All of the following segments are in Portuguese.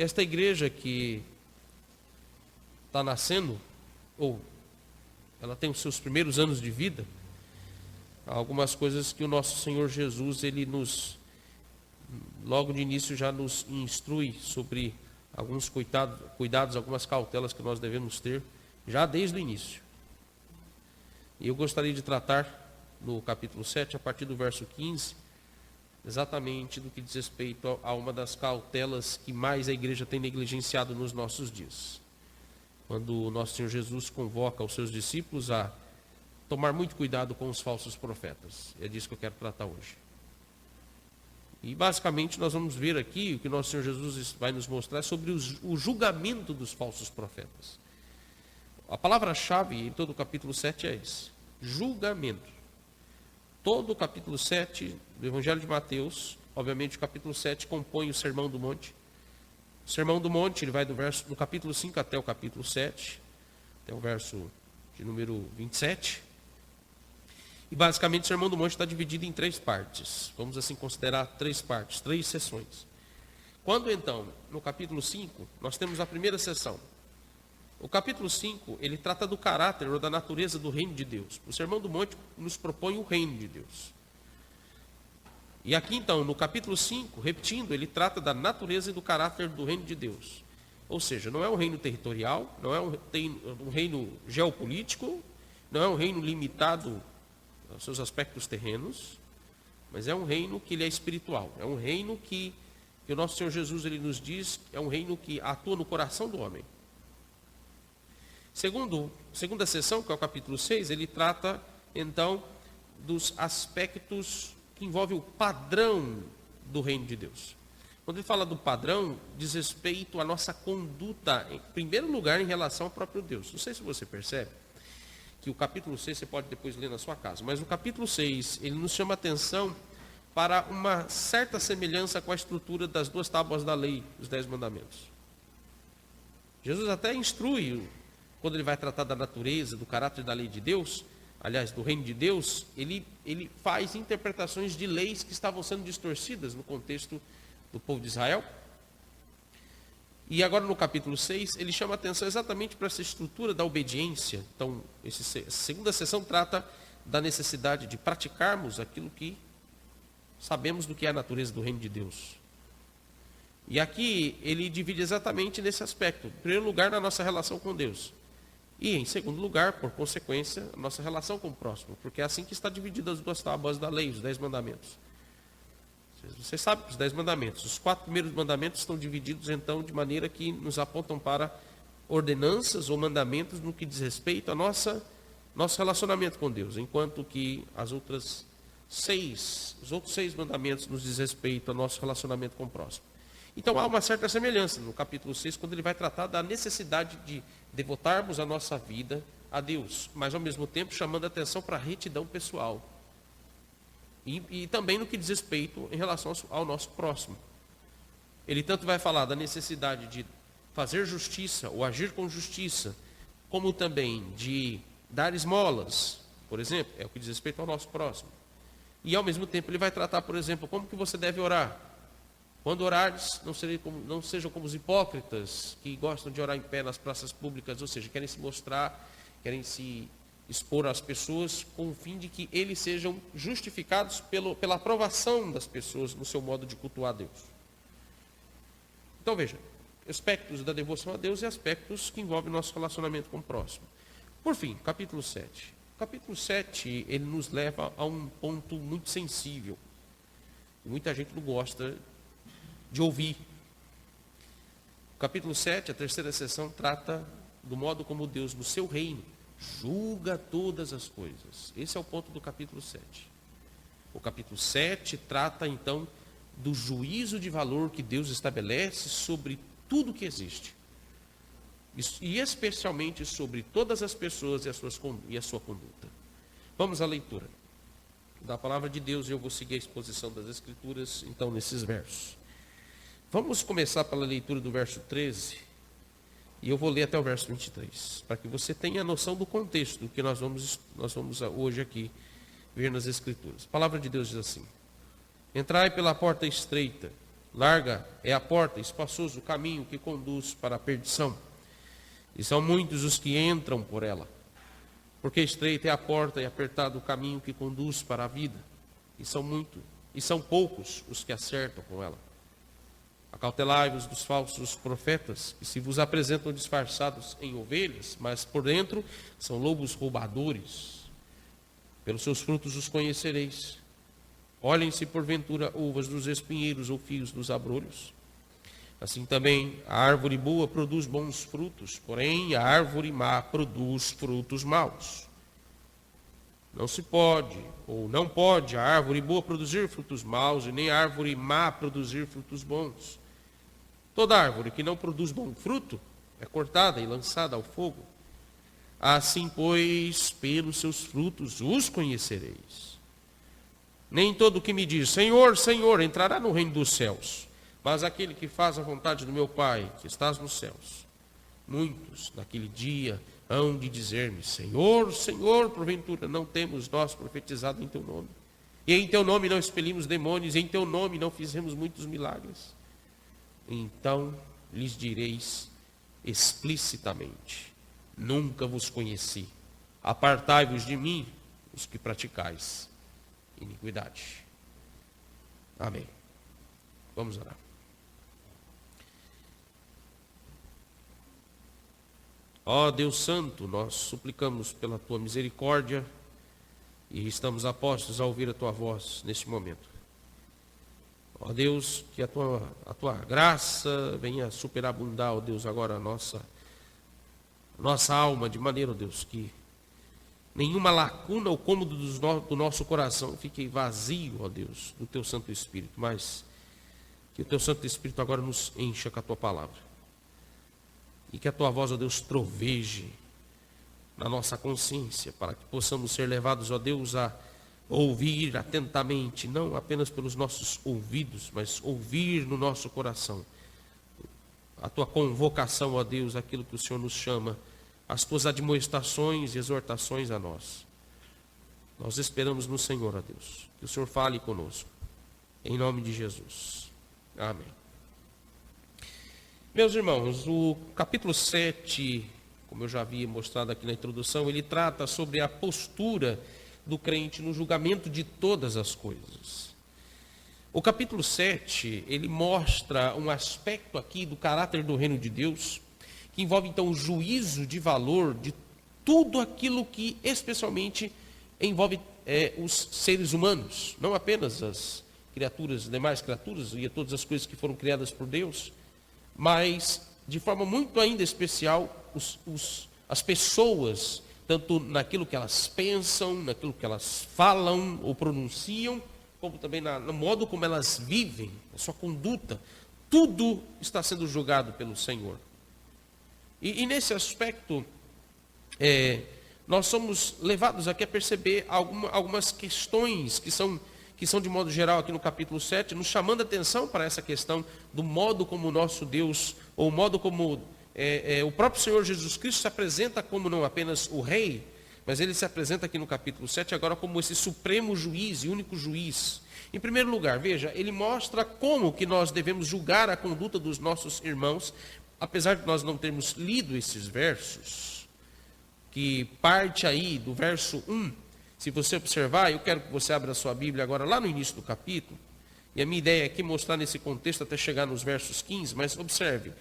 esta igreja que está nascendo, ou ela tem os seus primeiros anos de vida, há algumas coisas que o nosso Senhor Jesus, ele logo de início já nos instrui sobre alguns cuidados, algumas cautelas que nós devemos ter, já desde o início. E eu gostaria de tratar no capítulo 7, a partir do verso 15, exatamente do que diz respeito a uma das cautelas que mais a igreja tem negligenciado nos nossos dias. Quando o nosso Senhor Jesus convoca os seus discípulos a tomar muito cuidado com os falsos profetas. É disso que eu quero tratar hoje. E basicamente nós vamos ver aqui o que o nosso Senhor Jesus vai nos mostrar sobre o julgamento dos falsos profetas. A palavra-chave em todo o capítulo 7 é esse: julgamento. Todo o capítulo 7 do Evangelho de Mateus, obviamente o capítulo 7 compõe o Sermão do Monte. O Sermão do Monte, ele vai do capítulo 5 até o capítulo 7, até o verso de número 27. E basicamente o Sermão do Monte está dividido em 3 partes. Vamos assim considerar 3 partes, 3 sessões. Quando então, no capítulo 5, nós temos a primeira sessão. O capítulo 5, ele trata do caráter ou da natureza do reino de Deus. O Sermão do Monte nos propõe o reino de Deus. E aqui então, no capítulo 5, repetindo, ele trata da natureza e do caráter do reino de Deus. Ou seja, não é um reino territorial, não é um reino geopolítico, não é um reino limitado aos seus aspectos terrenos, mas é um reino que ele é espiritual. É um reino que o nosso Senhor Jesus ele nos diz, é um reino que atua no coração do homem. Segunda sessão, que é o capítulo 6, ele trata, então, dos aspectos que envolvem o padrão do reino de Deus. Quando ele fala do padrão, diz respeito à nossa conduta, em primeiro lugar, em relação ao próprio Deus. Não sei se você percebe que o capítulo 6, você pode depois ler na sua casa, mas o capítulo 6, ele nos chama a atenção para uma certa semelhança com a estrutura das 2 tábuas da lei, os 10 mandamentos. Jesus até instrui, quando ele vai tratar da natureza, do caráter da lei de Deus, aliás, do reino de Deus, ele faz interpretações de leis que estavam sendo distorcidas no contexto do povo de Israel. E agora no capítulo 6, ele chama a atenção exatamente para essa estrutura da obediência. Então, essa segunda sessão trata da necessidade de praticarmos aquilo que sabemos do que é a natureza do reino de Deus. E aqui ele divide exatamente nesse aspecto. Em primeiro lugar, na nossa relação com Deus. E em segundo lugar, por consequência, a nossa relação com o próximo. Porque é assim que está dividida as 2 tábuas da lei, os 10 mandamentos. Você sabe que os 10 mandamentos, os 4 primeiros mandamentos estão divididos então de maneira que nos apontam para ordenanças ou mandamentos no que diz respeito ao nosso relacionamento com Deus, enquanto que os outros 6 mandamentos nos diz respeito ao nosso relacionamento com o próximo. Então há uma certa semelhança no capítulo 6, quando ele vai tratar da necessidade de devotarmos a nossa vida a Deus, mas ao mesmo tempo chamando a atenção para a retidão pessoal. E também no que diz respeito em relação ao nosso próximo. Ele tanto vai falar da necessidade de fazer justiça ou agir com justiça, como também de dar esmolas, por exemplo, é o que diz respeito ao nosso próximo. E ao mesmo tempo ele vai tratar, por exemplo, como que você deve orar. Quando orares, não sejam como os hipócritas que gostam de orar em pé nas praças públicas, ou seja, querem se mostrar, querem se expor às pessoas com o fim de que eles sejam justificados pela aprovação das pessoas no seu modo de cultuar a Deus. Então veja, aspectos da devoção a Deus e aspectos que envolvem nosso relacionamento com o próximo. Por fim, capítulo 7. O capítulo 7, ele nos leva a um ponto muito sensível. Muita gente não gosta de ouvir. O capítulo 7, a terceira sessão, trata do modo como Deus, no seu reino, julga todas as coisas. Esse é o ponto do capítulo 7. O capítulo 7 trata então do juízo de valor que Deus estabelece sobre tudo que existe. E especialmente sobre todas as pessoas e a sua conduta. Vamos à leitura da palavra de Deus e eu vou seguir a exposição das Escrituras, então, nesses versos. Vamos começar pela leitura do verso 13. E eu vou ler até o verso 23, para que você tenha noção do contexto do que nós vamos hoje aqui ver nas Escrituras. A palavra de Deus diz assim: Entrai pela porta estreita, Larga é a porta, espaçoso o caminho que conduz para a perdição, e são muitos os que entram por ela. Porque estreita é a porta e apertado o caminho que conduz para a vida, e são poucos os que acertam com ela. Acautelai-vos dos falsos profetas, que se vos apresentam disfarçados em ovelhas, mas por dentro são lobos roubadores. Pelos seus frutos os conhecereis. Olhem se porventura uvas dos espinheiros ou fios dos abrolhos. Assim também a árvore boa produz bons frutos, porém a árvore má produz frutos maus. Não se pode, ou não pode, a árvore boa produzir frutos maus, e nem a árvore má produzir frutos bons. Toda árvore que não produz bom fruto é cortada e lançada ao fogo. Assim, pois, pelos seus frutos os conhecereis. Nem todo o que me diz, Senhor, Senhor, entrará no reino dos céus, mas aquele que faz a vontade do meu Pai, que estás nos céus. Muitos, naquele dia, hão de dizer-me, Senhor, Senhor, porventura não temos nós profetizado em teu nome? E em teu nome não expelimos demônios, e em teu nome não fizemos muitos milagres? Então lhes direis explicitamente, nunca vos conheci. Apartai-vos de mim, os que praticais iniquidade. Amém. Vamos orar. Ó Deus Santo, nós suplicamos pela tua misericórdia e estamos apostos a ouvir a tua voz neste momento. Ó Deus, que a tua graça venha superabundar, ó Deus, agora a nossa alma, de maneira, ó Deus, que nenhuma lacuna ou cômodo do nosso coração fique vazio, ó Deus, do teu Santo Espírito, mas que o teu Santo Espírito agora nos encha com a tua palavra. E que a tua voz, ó Deus, troveje na nossa consciência, para que possamos ser levados, ó Deus, a ouvir atentamente, não apenas pelos nossos ouvidos, mas ouvir no nosso coração a tua convocação, ó Deus, aquilo que o Senhor nos chama, as tuas admoestações e exortações a nós. Nós esperamos no Senhor, ó Deus, que o Senhor fale conosco, em nome de Jesus. Amém. Meus irmãos, o capítulo 7, como eu já havia mostrado aqui na introdução, ele trata sobre a postura do crente no julgamento de todas as coisas. O capítulo 7, ele mostra um aspecto aqui do caráter do reino de Deus, que envolve então o juízo de valor de tudo aquilo que especialmente envolve os seres humanos, não apenas as criaturas, demais criaturas e todas as coisas que foram criadas por Deus, mas de forma muito ainda especial as pessoas, tanto naquilo que elas pensam, naquilo que elas falam ou pronunciam, como também no modo como elas vivem, a sua conduta, tudo está sendo julgado pelo Senhor. E nesse aspecto, nós somos levados aqui a perceber algumas questões que são de modo geral aqui no capítulo 7, nos chamando a atenção para essa questão do modo como o nosso Deus, ou o modo como o próprio Senhor Jesus Cristo se apresenta como não apenas o rei, mas ele se apresenta aqui no capítulo 7 agora como esse supremo juiz e único juiz. Em primeiro lugar, veja, ele mostra como que nós devemos julgar a conduta dos nossos irmãos, apesar de nós não termos lido esses versos, que parte aí do verso 1, se você observar, eu quero que você abra a sua Bíblia agora lá no início do capítulo, e a minha ideia é aqui mostrar nesse contexto até chegar nos versos 15, mas observe.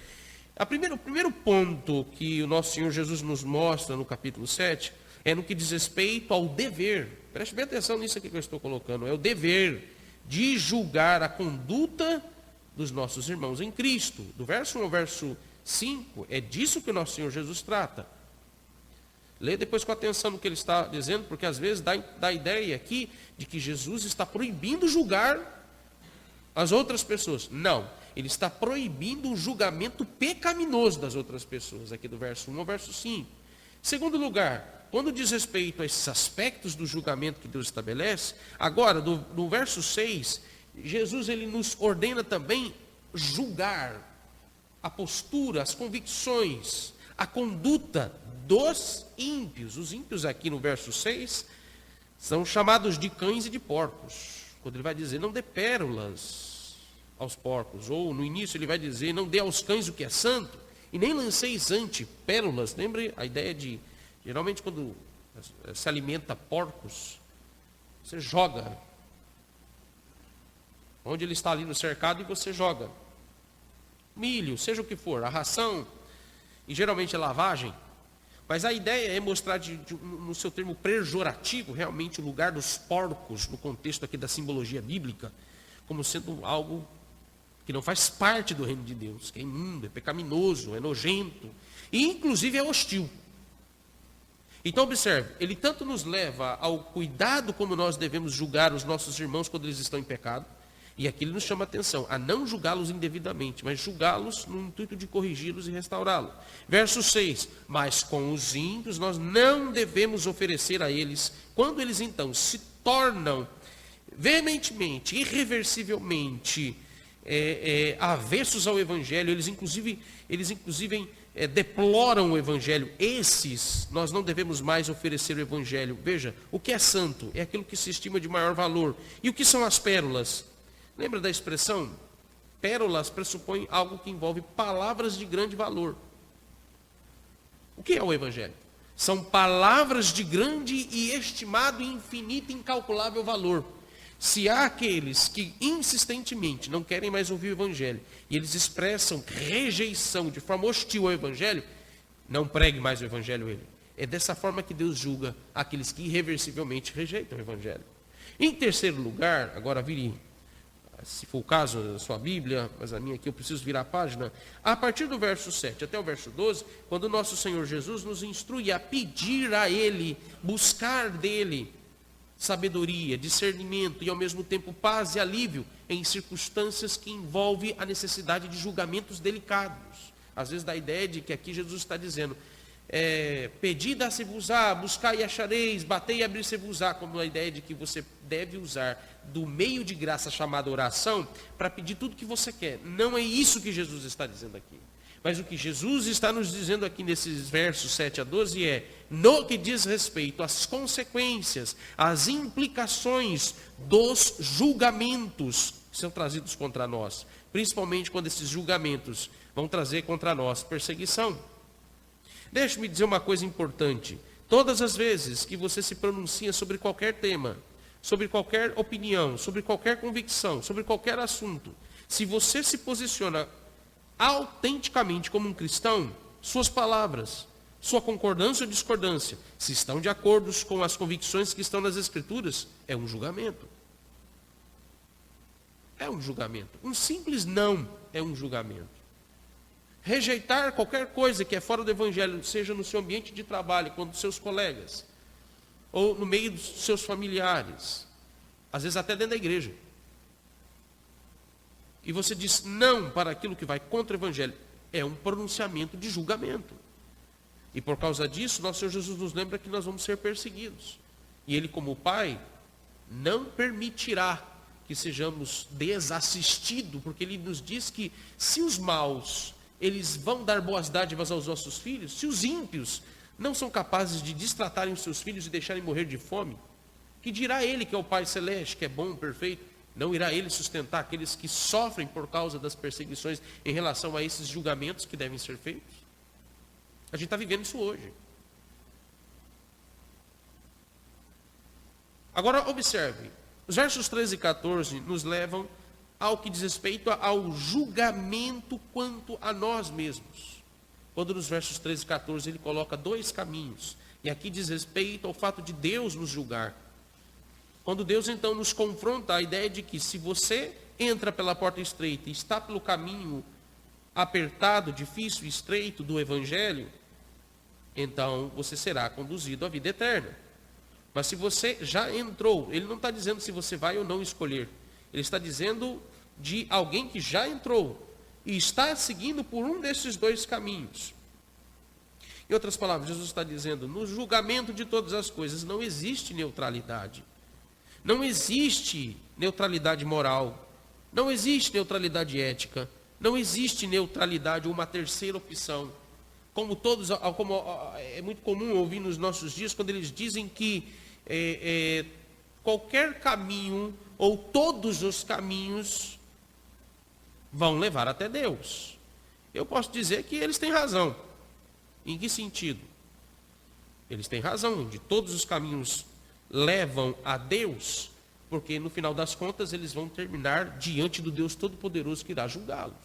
O primeiro ponto que o nosso Senhor Jesus nos mostra no capítulo 7 é no que diz respeito ao dever. Preste bem atenção nisso aqui que eu estou colocando. É o dever de julgar a conduta dos nossos irmãos em Cristo. Do verso 1 ao verso 5, é disso que o nosso Senhor Jesus trata. Lê depois com atenção no que ele está dizendo, porque às vezes dá a ideia aqui de que Jesus está proibindo julgar as outras pessoas. Não. Ele está proibindo o julgamento pecaminoso das outras pessoas, aqui do verso 1 ao verso 5. Segundo lugar, quando diz respeito a esses aspectos do julgamento que Deus estabelece, agora, no verso 6, Jesus ele nos ordena também julgar a postura, as convicções, a conduta dos ímpios. Os ímpios aqui no verso 6 são chamados de cães e de porcos. Quando ele vai dizer, não dê pérolas aos porcos. Ou no início ele vai dizer, não dê aos cães o que é santo, e nem lanceis ante pérolas. Lembre a ideia de, geralmente quando se alimenta porcos, você joga. Onde ele está ali no cercado e você joga. Milho, seja o que for, a ração, e geralmente é lavagem. Mas a ideia é mostrar no seu termo pejorativo, realmente o lugar dos porcos, no contexto aqui da simbologia bíblica, como sendo algo que não faz parte do reino de Deus, que é imundo, é pecaminoso, é nojento, e inclusive é hostil. Então observe, ele tanto nos leva ao cuidado como nós devemos julgar os nossos irmãos quando eles estão em pecado, e aqui ele nos chama a atenção, a não julgá-los indevidamente, mas julgá-los no intuito de corrigi-los e restaurá-los. Verso 6, mas com os ímpios nós não devemos oferecer a eles, quando eles então se tornam veementemente, irreversivelmente avessos ao Evangelho, eles inclusive deploram o Evangelho, esses nós não devemos mais oferecer o Evangelho. Veja, o que é santo é aquilo que se estima de maior valor. E o que são as pérolas? Lembra da expressão? Pérolas pressupõem algo que envolve palavras de grande valor. O que é o Evangelho? São palavras de grande e estimado, infinito e incalculável valor. Se há aqueles que insistentemente não querem mais ouvir o Evangelho, e eles expressam rejeição de forma hostil ao Evangelho, não pregue mais o Evangelho a ele. É dessa forma que Deus julga aqueles que irreversivelmente rejeitam o Evangelho. Em terceiro lugar, agora vire, se for o caso, a sua Bíblia, mas a minha aqui eu preciso virar a página, a partir do verso 7 até o verso 12, quando o nosso Senhor Jesus nos instrui a pedir a Ele, buscar dEle sabedoria, discernimento e ao mesmo tempo paz e alívio em circunstâncias que envolvem a necessidade de julgamentos delicados. Às vezes dá a ideia de que aqui Jesus está dizendo, pedi dá-se-vos-á, buscai e achareis, batei e abrir-se-vos-á, como a ideia de que você deve usar do meio de graça chamado oração para pedir tudo que você quer. Não é isso que Jesus está dizendo aqui. Mas o que Jesus está nos dizendo aqui nesses versos 7 a 12 é, no que diz respeito às consequências, às implicações dos julgamentos que são trazidos contra nós, principalmente quando esses julgamentos vão trazer contra nós perseguição. Deixe-me dizer uma coisa importante. Todas as vezes que você se pronuncia sobre qualquer tema, sobre qualquer opinião, sobre qualquer convicção, sobre qualquer assunto, se você se posiciona autenticamente como um cristão, suas palavras, sua concordância ou discordância, se estão de acordo com as convicções que estão nas Escrituras, é um julgamento. É um julgamento. Um simples não é um julgamento. Rejeitar qualquer coisa que é fora do Evangelho, seja no seu ambiente de trabalho, com os seus colegas, ou no meio dos seus familiares, às vezes até dentro da igreja, e você diz não para aquilo que vai contra o Evangelho, é um pronunciamento de julgamento. E por causa disso, nosso Senhor Jesus nos lembra que nós vamos ser perseguidos. E Ele, como Pai, não permitirá que sejamos desassistidos, porque Ele nos diz que se os maus, eles vão dar boas dádivas aos nossos filhos, se os ímpios não são capazes de destratarem os seus filhos e deixarem morrer de fome, que dirá Ele que é o Pai Celeste, que é bom, perfeito? Não irá Ele sustentar aqueles que sofrem por causa das perseguições em relação a esses julgamentos que devem ser feitos? A gente está vivendo isso hoje. Agora observe, os versos 13 e 14 nos levam ao que diz respeito ao julgamento quanto a nós mesmos. Quando nos versos 13 e 14 ele coloca dois caminhos, e aqui diz respeito ao fato de Deus nos julgar. Quando Deus então nos confronta a ideia de que se você entra pela porta estreita e está pelo caminho apertado, difícil e estreito do Evangelho, então você será conduzido à vida eterna. Mas se você já entrou, ele não está dizendo se você vai ou não escolher. Ele está dizendo de alguém que já entrou e está seguindo por um desses dois caminhos. Em outras palavras, Jesus está dizendo, no julgamento de todas as coisas não existe neutralidade. Não existe neutralidade moral, não existe neutralidade ética, não existe neutralidade ou uma terceira opção. Como é muito comum ouvir nos nossos dias, quando eles dizem que qualquer caminho ou todos os caminhos vão levar até Deus. Eu posso dizer que eles têm razão. Em que sentido? Eles têm razão, de todos os caminhos levam a Deus, porque no final das contas eles vão terminar diante do Deus Todo-Poderoso que irá julgá-los.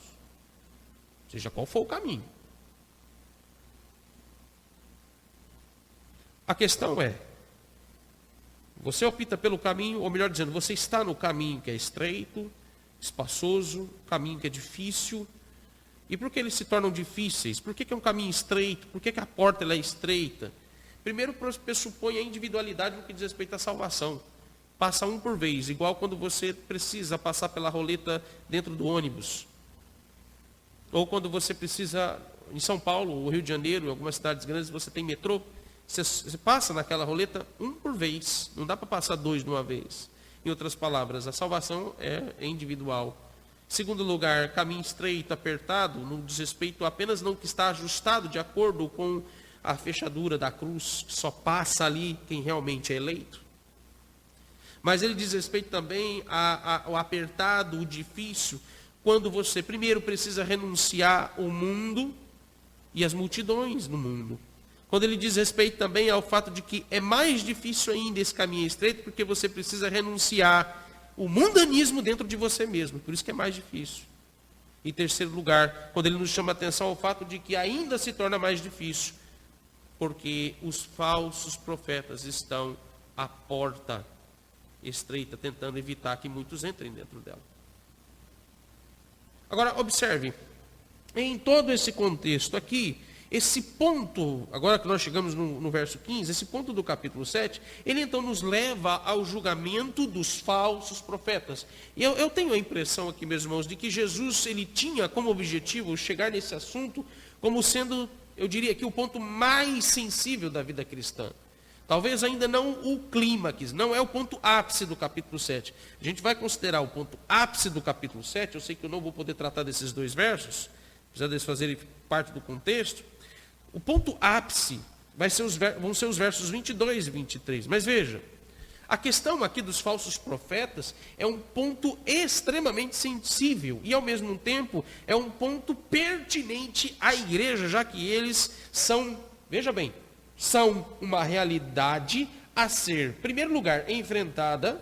Seja qual for o caminho. A questão é, você opta pelo caminho, ou melhor dizendo, você está no caminho que é estreito, espaçoso, caminho que é difícil. E por que eles se tornam difíceis? Por que é um caminho estreito? Por que a porta ela é estreita? Primeiro, pressupõe a individualidade no que diz respeito à salvação. Passa um por vez, igual quando você precisa passar pela roleta dentro do ônibus. Ou quando você precisa, em São Paulo, ou Rio de Janeiro, em algumas cidades grandes, você tem metrô. Você passa naquela roleta um por vez. Não dá para passar dois de uma vez. Em outras palavras, a salvação é individual. Segundo lugar, caminho estreito, apertado, no diz respeito apenas não que está ajustado de acordo com a fechadura da cruz, que só passa ali quem realmente é eleito. Mas ele diz respeito também ao apertado, o difícil, quando você primeiro precisa renunciar ao mundo e as multidões no mundo. Quando ele diz respeito também ao fato de que é mais difícil ainda esse caminho estreito, porque você precisa renunciar o mundanismo dentro de você mesmo, por isso que é mais difícil. Em terceiro lugar, quando ele nos chama a atenção ao fato de que ainda se torna mais difícil, porque os falsos profetas estão à porta estreita, tentando evitar que muitos entrem dentro dela. Agora, observe, em todo esse contexto aqui, esse ponto, agora que nós chegamos no verso 15, esse ponto do capítulo 7, ele então nos leva ao julgamento dos falsos profetas. E eu tenho a impressão aqui, meus irmãos, de que Jesus ele tinha como objetivo chegar nesse assunto como sendo, eu diria que o ponto mais sensível da vida cristã. Talvez ainda não o clímax, não é o ponto ápice do capítulo 7. A gente vai considerar o ponto ápice do capítulo 7, eu sei que eu não vou poder tratar desses dois versos, apesar deles fazerem parte do contexto. O ponto ápice vão ser os versos 22 e 23. Mas veja, a questão aqui dos falsos profetas é um ponto extremamente sensível e, ao mesmo tempo, é um ponto pertinente à igreja, já que eles são, veja bem, são uma realidade a ser, em primeiro lugar, enfrentada,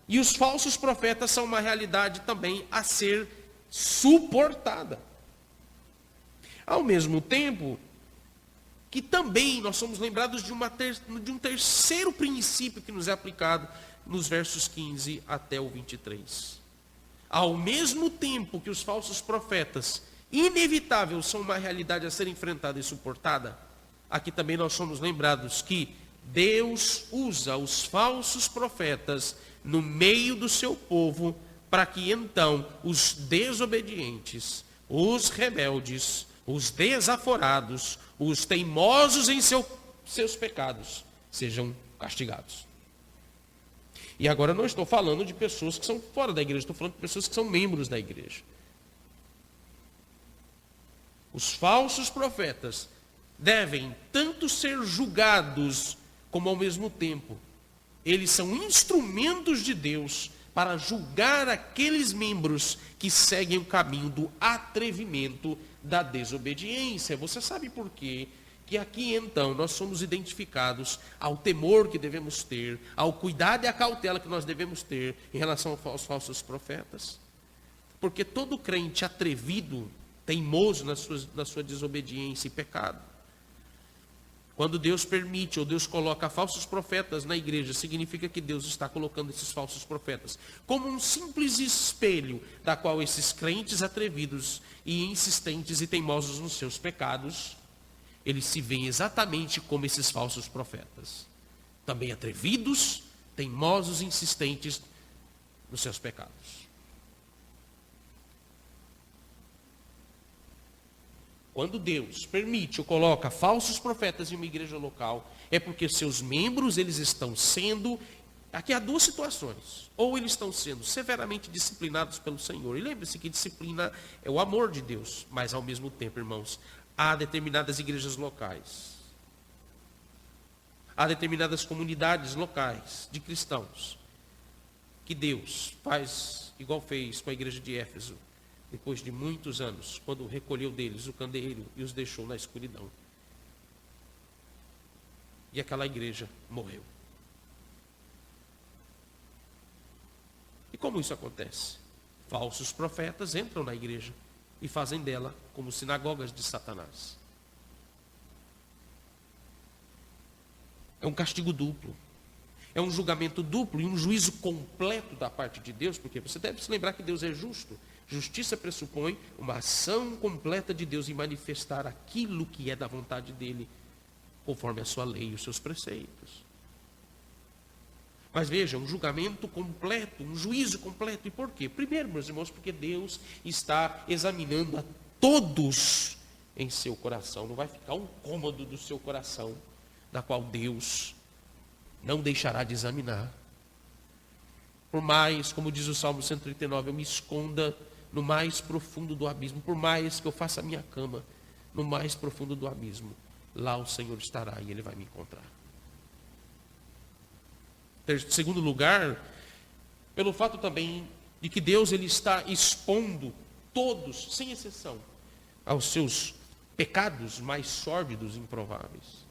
e os falsos profetas são uma realidade também a ser suportada. Ao mesmo tempo, que também nós somos lembrados de um terceiro princípio que nos é aplicado nos versos 15 até o 23. Ao mesmo tempo que os falsos profetas, inevitável, são uma realidade a ser enfrentada e suportada, aqui também nós somos lembrados que Deus usa os falsos profetas no meio do seu povo para que então os desobedientes, os rebeldes, os desaforados, os teimosos em seus pecados sejam castigados. E agora não estou falando de pessoas que são fora da igreja, estou falando de pessoas que são membros da igreja. Os falsos profetas devem tanto ser julgados, como ao mesmo tempo, eles são instrumentos de Deus para julgar aqueles membros que seguem o caminho do atrevimento, da desobediência. Você sabe por quê? Que aqui então nós somos identificados ao temor que devemos ter, ao cuidado e à cautela que nós devemos ter em relação aos falsos profetas. Porque todo crente atrevido, teimoso na sua desobediência e pecado, quando Deus permite ou Deus coloca falsos profetas na igreja, significa que Deus está colocando esses falsos profetas como um simples espelho da qual esses crentes atrevidos e insistentes e teimosos nos seus pecados, eles se veem exatamente como esses falsos profetas. Também atrevidos, teimosos e insistentes nos seus pecados. Quando Deus permite ou coloca falsos profetas em uma igreja local, é porque seus membros eles estão sendo, aqui há duas situações, ou eles estão sendo severamente disciplinados pelo Senhor, e lembre-se que disciplina é o amor de Deus, mas ao mesmo tempo, irmãos, há determinadas igrejas locais, há determinadas comunidades locais de cristãos, que Deus faz, igual fez com a igreja de Éfeso, depois de muitos anos, quando recolheu deles o candeeiro e os deixou na escuridão. E aquela igreja morreu. E como isso acontece? Falsos profetas entram na igreja e fazem dela como sinagogas de Satanás. É um castigo duplo. É um julgamento duplo e um juízo completo da parte de Deus, porque você deve se lembrar que Deus é justo. Justiça pressupõe uma ação completa de Deus em manifestar aquilo que é da vontade dele, conforme a sua lei e os seus preceitos. Mas veja, um julgamento completo, um juízo completo. E por quê? Primeiro, meus irmãos, porque Deus está examinando a todos em seu coração. Não vai ficar um cômodo do seu coração, da qual Deus não deixará de examinar. Por mais, como diz o Salmo 139, eu me esconda no mais profundo do abismo, por mais que eu faça a minha cama no mais profundo do abismo, lá o Senhor estará e Ele vai me encontrar. Em segundo lugar, pelo fato também de que Deus ele está expondo todos, sem exceção, aos seus pecados mais sórdidos e improváveis.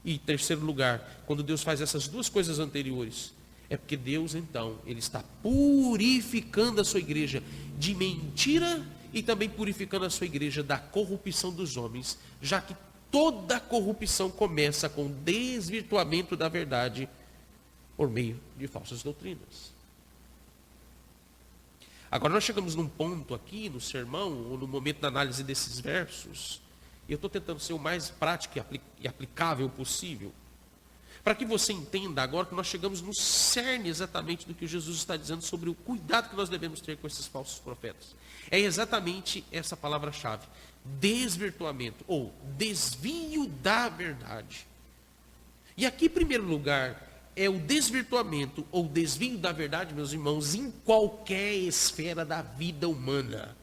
E em terceiro lugar, quando Deus faz essas duas coisas anteriores, é porque Deus então, ele está purificando a sua igreja de mentira e também purificando a sua igreja da corrupção dos homens, já que toda corrupção começa com desvirtuamento da verdade por meio de falsas doutrinas. Agora nós chegamos num ponto aqui no sermão, ou no momento da análise desses versos, e eu estou tentando ser o mais prático e aplicável possível, para que você entenda agora que nós chegamos no cerne exatamente do que Jesus está dizendo sobre o cuidado que nós devemos ter com esses falsos profetas. É exatamente essa palavra-chave: desvirtuamento, ou desvio da verdade. E aqui, em primeiro lugar, é o desvirtuamento ou desvio da verdade, meus irmãos, em qualquer esfera da vida humana,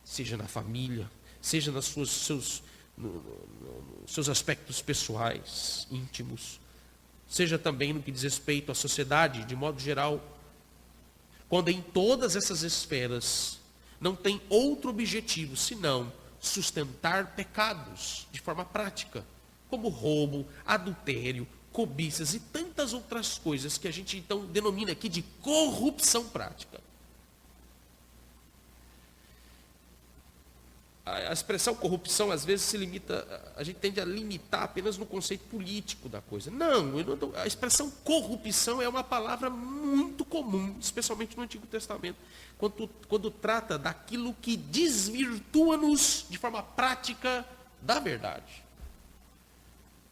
seja na família, seja nos seus aspectos pessoais, íntimos, seja também no que diz respeito à sociedade, de modo geral, quando em todas essas esferas não tem outro objetivo senão sustentar pecados de forma prática, como roubo, adultério, cobiças e tantas outras coisas que a gente então denomina aqui de corrupção prática. A expressão corrupção às vezes se limita, a gente tende a limitar apenas no conceito político da coisa. Não, a expressão corrupção é uma palavra muito comum, especialmente no Antigo Testamento, quando trata daquilo que desvirtua-nos de forma prática da verdade.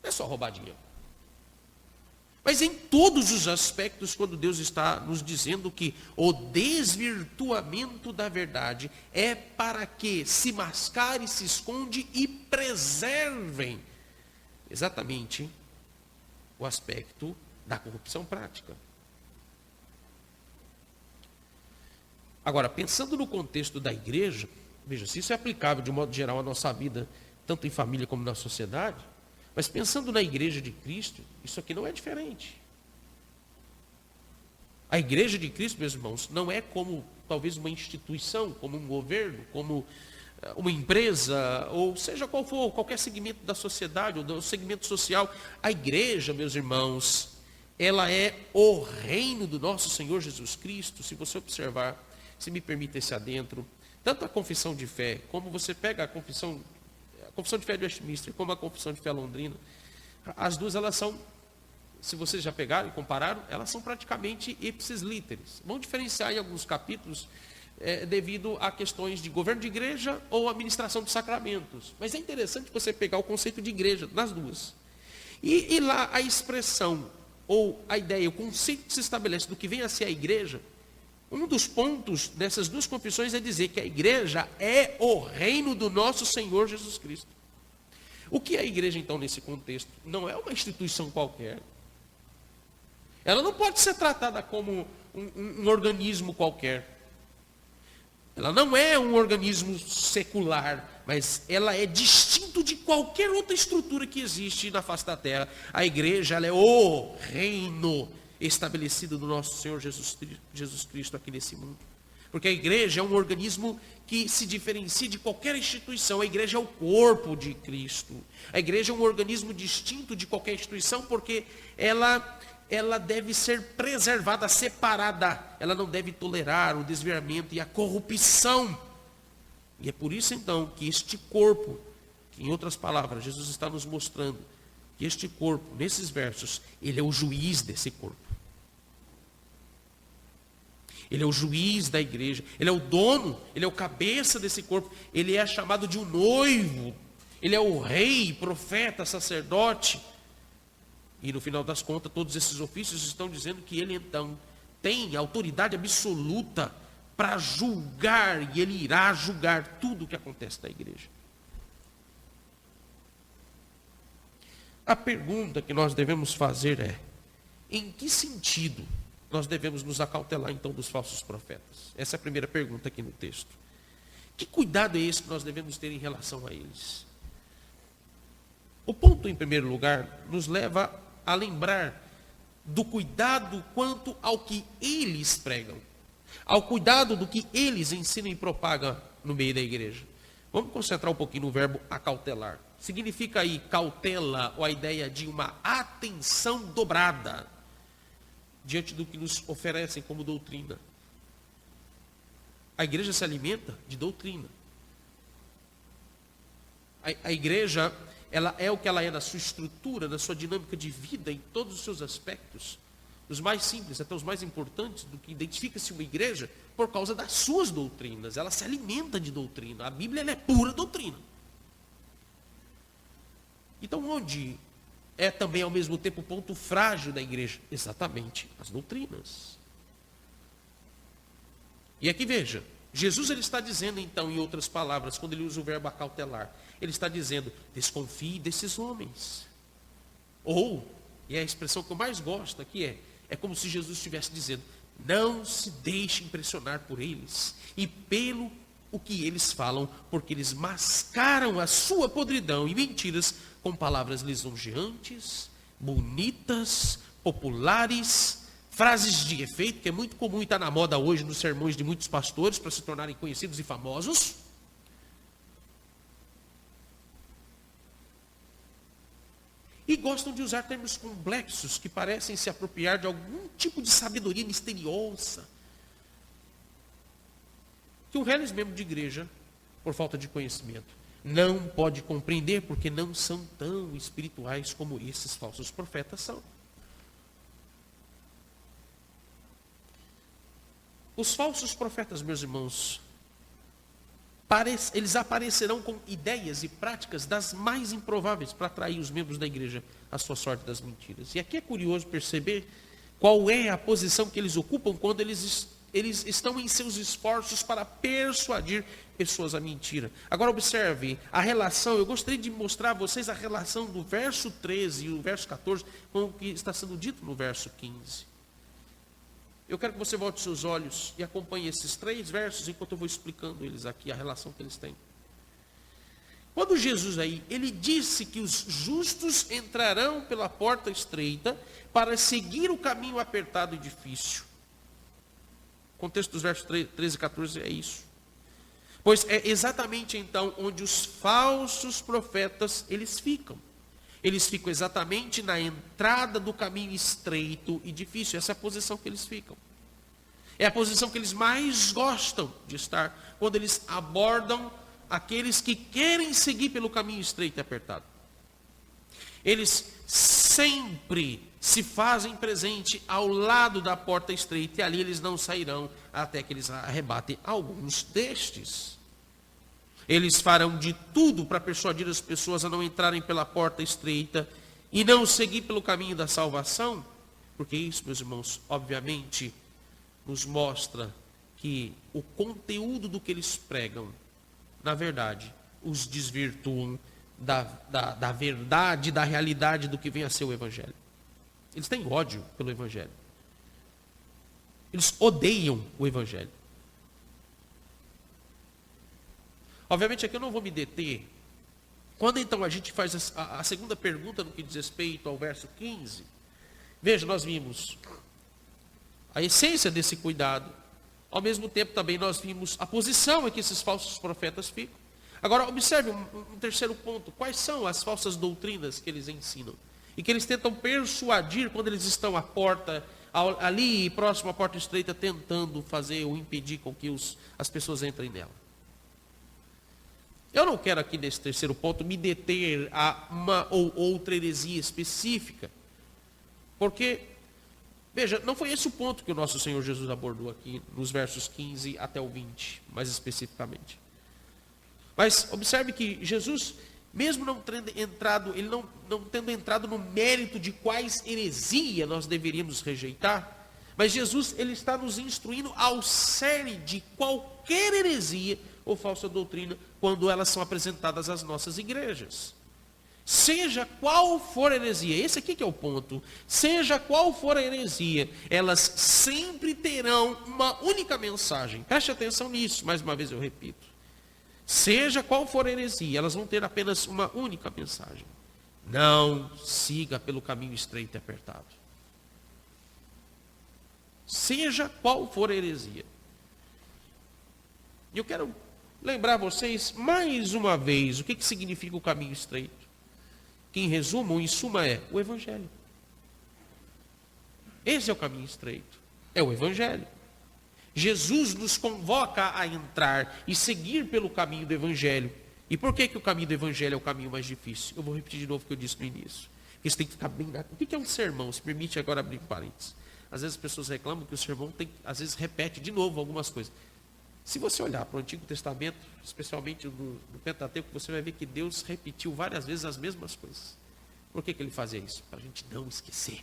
Não é só roubadinha. Mas em todos os aspectos, quando Deus está nos dizendo que o desvirtuamento da verdade é para que se mascare, se esconde e preservem exatamente o aspecto da corrupção prática. Agora, pensando no contexto da igreja, veja, se isso é aplicável de um modo geral à nossa vida, tanto em família como na sociedade, mas pensando na igreja de Cristo, isso aqui não é diferente. A igreja de Cristo, meus irmãos, não é como talvez uma instituição, como um governo, como uma empresa, ou seja qual for, qualquer segmento da sociedade, ou do segmento social. A igreja, meus irmãos, ela é o reino do nosso Senhor Jesus Cristo. Se você observar, se me permite esse adentro, tanto a confissão de fé, como você pega a confissão de fé de Westminster, como a confissão de fé londrina, as duas elas são, se vocês já pegaram e compararam, elas são praticamente ipsis literis. Vão diferenciar em alguns capítulos devido a questões de governo de igreja ou administração de sacramentos. Mas é interessante você pegar o conceito de igreja nas duas. E lá a expressão, ou a ideia, o conceito que se estabelece do que vem a ser a igreja, um dos pontos dessas duas confissões é dizer que a igreja é o reino do nosso Senhor Jesus Cristo. O que é a igreja, então, nesse contexto? Não é uma instituição qualquer. Ela não pode ser tratada como um organismo qualquer. Ela não é um organismo secular, mas ela é distinto de qualquer outra estrutura que existe na face da terra. A igreja, ela é o reino estabelecido do nosso Senhor Jesus Cristo aqui nesse mundo. Porque a igreja é um organismo que se diferencia de qualquer instituição. A igreja é o corpo de Cristo. A igreja é um organismo distinto de qualquer instituição, porque ela deve ser preservada, separada. Ela não deve tolerar o desviamento e a corrupção. E é por isso então que este corpo, que em outras palavras, Jesus está nos mostrando que este corpo, nesses versos, ele é o juiz desse corpo. Ele é o juiz da igreja, ele é o dono, ele é o cabeça desse corpo, ele é chamado de um noivo, ele é o rei, profeta, sacerdote. E no final das contas, todos esses ofícios estão dizendo que ele então tem autoridade absoluta para julgar, e ele irá julgar tudo o que acontece na igreja. A pergunta que nós devemos fazer é: em que sentido nós devemos nos acautelar então dos falsos profetas? Essa é a primeira pergunta aqui no texto. Que cuidado é esse que nós devemos ter em relação a eles? O ponto, em primeiro lugar, nos leva a lembrar do cuidado quanto ao que eles pregam, ao cuidado do que eles ensinam e propagam no meio da igreja. Vamos concentrar um pouquinho no verbo acautelar. Significa aí cautela, ou a ideia de uma atenção dobrada diante do que nos oferecem como doutrina. A igreja se alimenta de doutrina. A igreja, ela é o que ela é na sua estrutura, na sua dinâmica de vida, em todos os seus aspectos, dos mais simples até os mais importantes, do que identifica-se uma igreja por causa das suas doutrinas. Ela se alimenta de doutrina. A Bíblia, ela é pura doutrina. Então, onde é também ao mesmo tempo o ponto frágil da igreja? Exatamente, as doutrinas. E aqui veja, Jesus ele está dizendo então, em outras palavras, quando ele usa o verbo acautelar, ele está dizendo: desconfie desses homens. Ou, e a expressão que eu mais gosto aqui é como se Jesus estivesse dizendo: não se deixe impressionar por eles e pelo o que eles falam, porque eles mascaram a sua podridão e mentiras com palavras lisonjeantes, bonitas, populares, frases de efeito, que é muito comum e está na moda hoje nos sermões de muitos pastores para se tornarem conhecidos e famosos. E gostam de usar termos complexos que parecem se apropriar de algum tipo de sabedoria misteriosa, que um reles membro de igreja, por falta de conhecimento, não pode compreender, porque não são tão espirituais como esses falsos profetas são. Os falsos profetas, meus irmãos, eles aparecerão com ideias e práticas das mais improváveis para atrair os membros da igreja à sua sorte das mentiras. E aqui é curioso perceber qual é a posição que eles ocupam quando eles estão em seus esforços para persuadir pessoas à mentira. Agora observe a relação, eu gostaria de mostrar a vocês a relação do verso 13 e o verso 14 com o que está sendo dito no verso 15. Eu quero que você volte seus olhos e acompanhe esses 3 versos enquanto eu vou explicando eles aqui, a relação que eles têm. Quando Jesus aí, ele disse que os justos entrarão pela porta estreita para seguir o caminho apertado e difícil. O contexto dos versos 13 e 14 é isso. Pois é exatamente então onde os falsos profetas, eles ficam. Eles ficam exatamente na entrada do caminho estreito e difícil. Essa é a posição que eles ficam. É a posição que eles mais gostam de estar, quando eles abordam aqueles que querem seguir pelo caminho estreito e apertado. Eles sempre se fazem presente ao lado da porta estreita, e ali eles não sairão até que eles arrebatem alguns destes. Eles farão de tudo para persuadir as pessoas a não entrarem pela porta estreita e não seguir pelo caminho da salvação, porque isso, meus irmãos, obviamente, nos mostra que o conteúdo do que eles pregam, na verdade, os desvirtuam da verdade, da realidade do que vem a ser o Evangelho. Eles têm ódio pelo Evangelho. Eles odeiam o Evangelho. Obviamente aqui eu não vou me deter. Quando então a gente faz a segunda pergunta no que diz respeito ao verso 15, veja, nós vimos a essência desse cuidado ao mesmo tempo também nós vimos a posição em que esses falsos profetas ficam. Agora, observe um terceiro ponto. Quais são as falsas doutrinas que eles ensinam? E que eles tentam persuadir quando eles estão à porta, ali próximo à porta estreita, tentando fazer ou impedir com que as pessoas entrem nela. Eu não quero aqui nesse terceiro ponto me deter a uma ou outra heresia específica. Porque, veja, não foi esse o ponto que o nosso Senhor Jesus abordou aqui, nos versos 15 até o 20, mais especificamente. Mas observe que Jesus, mesmo não tendo entrado, ele não tendo entrado no mérito de quais heresia nós deveríamos rejeitar, mas Jesus, ele está nos instruindo ao cerne de qualquer heresia ou falsa doutrina, quando elas são apresentadas às nossas igrejas. Seja qual for a heresia, esse aqui que é o ponto, seja qual for a heresia, elas sempre terão uma única mensagem. Preste atenção nisso, mais uma vez eu repito. Seja qual for a heresia, elas vão ter apenas uma única mensagem. Não siga pelo caminho estreito e apertado. Seja qual for a heresia. E eu quero lembrar vocês, mais uma vez, o que significa o caminho estreito. Que em resumo, ou em suma, é o Evangelho. Esse é o caminho estreito. É o Evangelho. Jesus nos convoca a entrar e seguir pelo caminho do Evangelho. E por que o caminho do Evangelho é o caminho mais difícil? Eu vou repetir de novo o que eu disse no início. Isso tem que ficar bem... O que é um sermão? Se permite agora abrir parênteses. Às vezes as pessoas reclamam que o sermão às vezes repete de novo algumas coisas. Se você olhar para o Antigo Testamento, especialmente no Pentateuco, você vai ver que Deus repetiu várias vezes as mesmas coisas. Por que ele fazia isso? Para a gente não esquecer.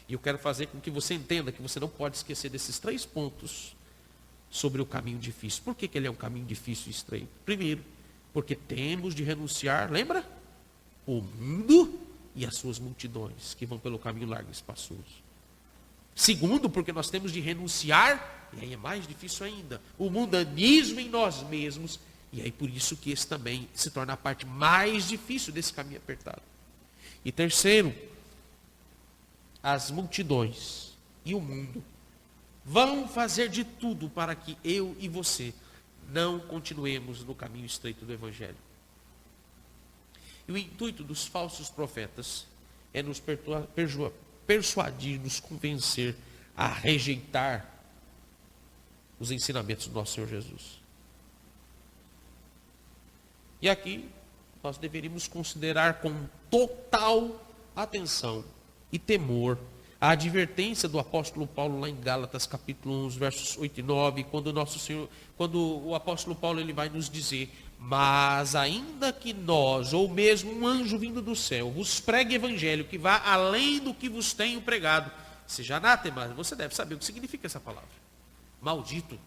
E eu quero fazer com que você entenda que você não pode esquecer desses 3 pontos sobre o caminho difícil. Por que ele é um caminho difícil e estreito? Primeiro, porque temos de renunciar, lembra? O mundo e as suas multidões, que vão pelo caminho largo e espaçoso. Segundo, porque nós temos de renunciar, e aí é mais difícil ainda, o mundanismo em nós mesmos, e aí por isso que esse também se torna a parte mais difícil desse caminho apertado. E terceiro, as multidões e o mundo vão fazer de tudo para que eu e você não continuemos no caminho estreito do Evangelho. E o intuito dos falsos profetas é nos persuadir, nos convencer a rejeitar os ensinamentos do nosso Senhor Jesus. E aqui nós deveríamos considerar com total atenção e temor a advertência do apóstolo Paulo lá em Gálatas capítulo 1, versos 8 e 9, quando o apóstolo Paulo ele vai nos dizer: mas ainda que nós, ou mesmo um anjo vindo do céu, vos pregue evangelho que vá além do que vos tenho pregado, seja anátema. Você deve saber o que significa essa palavra. Maldito.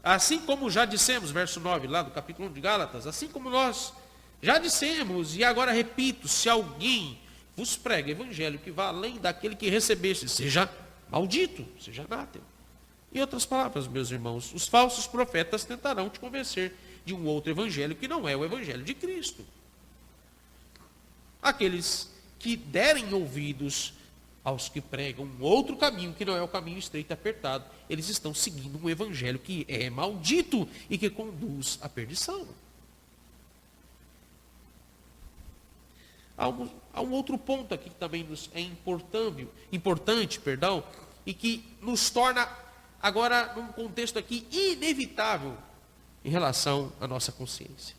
Assim como já dissemos, verso 9 lá do capítulo 1 de Gálatas, assim como nós já dissemos, e agora repito, se alguém vos prega evangelho que vá além daquele que recebeste, seja maldito, seja anátema. Em outras palavras, meus irmãos, os falsos profetas tentarão te convencer de um outro evangelho que não é o evangelho de Cristo. Aqueles que derem ouvidos aos que pregam um outro caminho, que não é o caminho estreito e apertado, eles estão seguindo um evangelho que é maldito e que conduz à perdição. Há um outro ponto aqui que também nos é importante, e que nos torna agora, num contexto aqui, inevitável em relação à nossa consciência.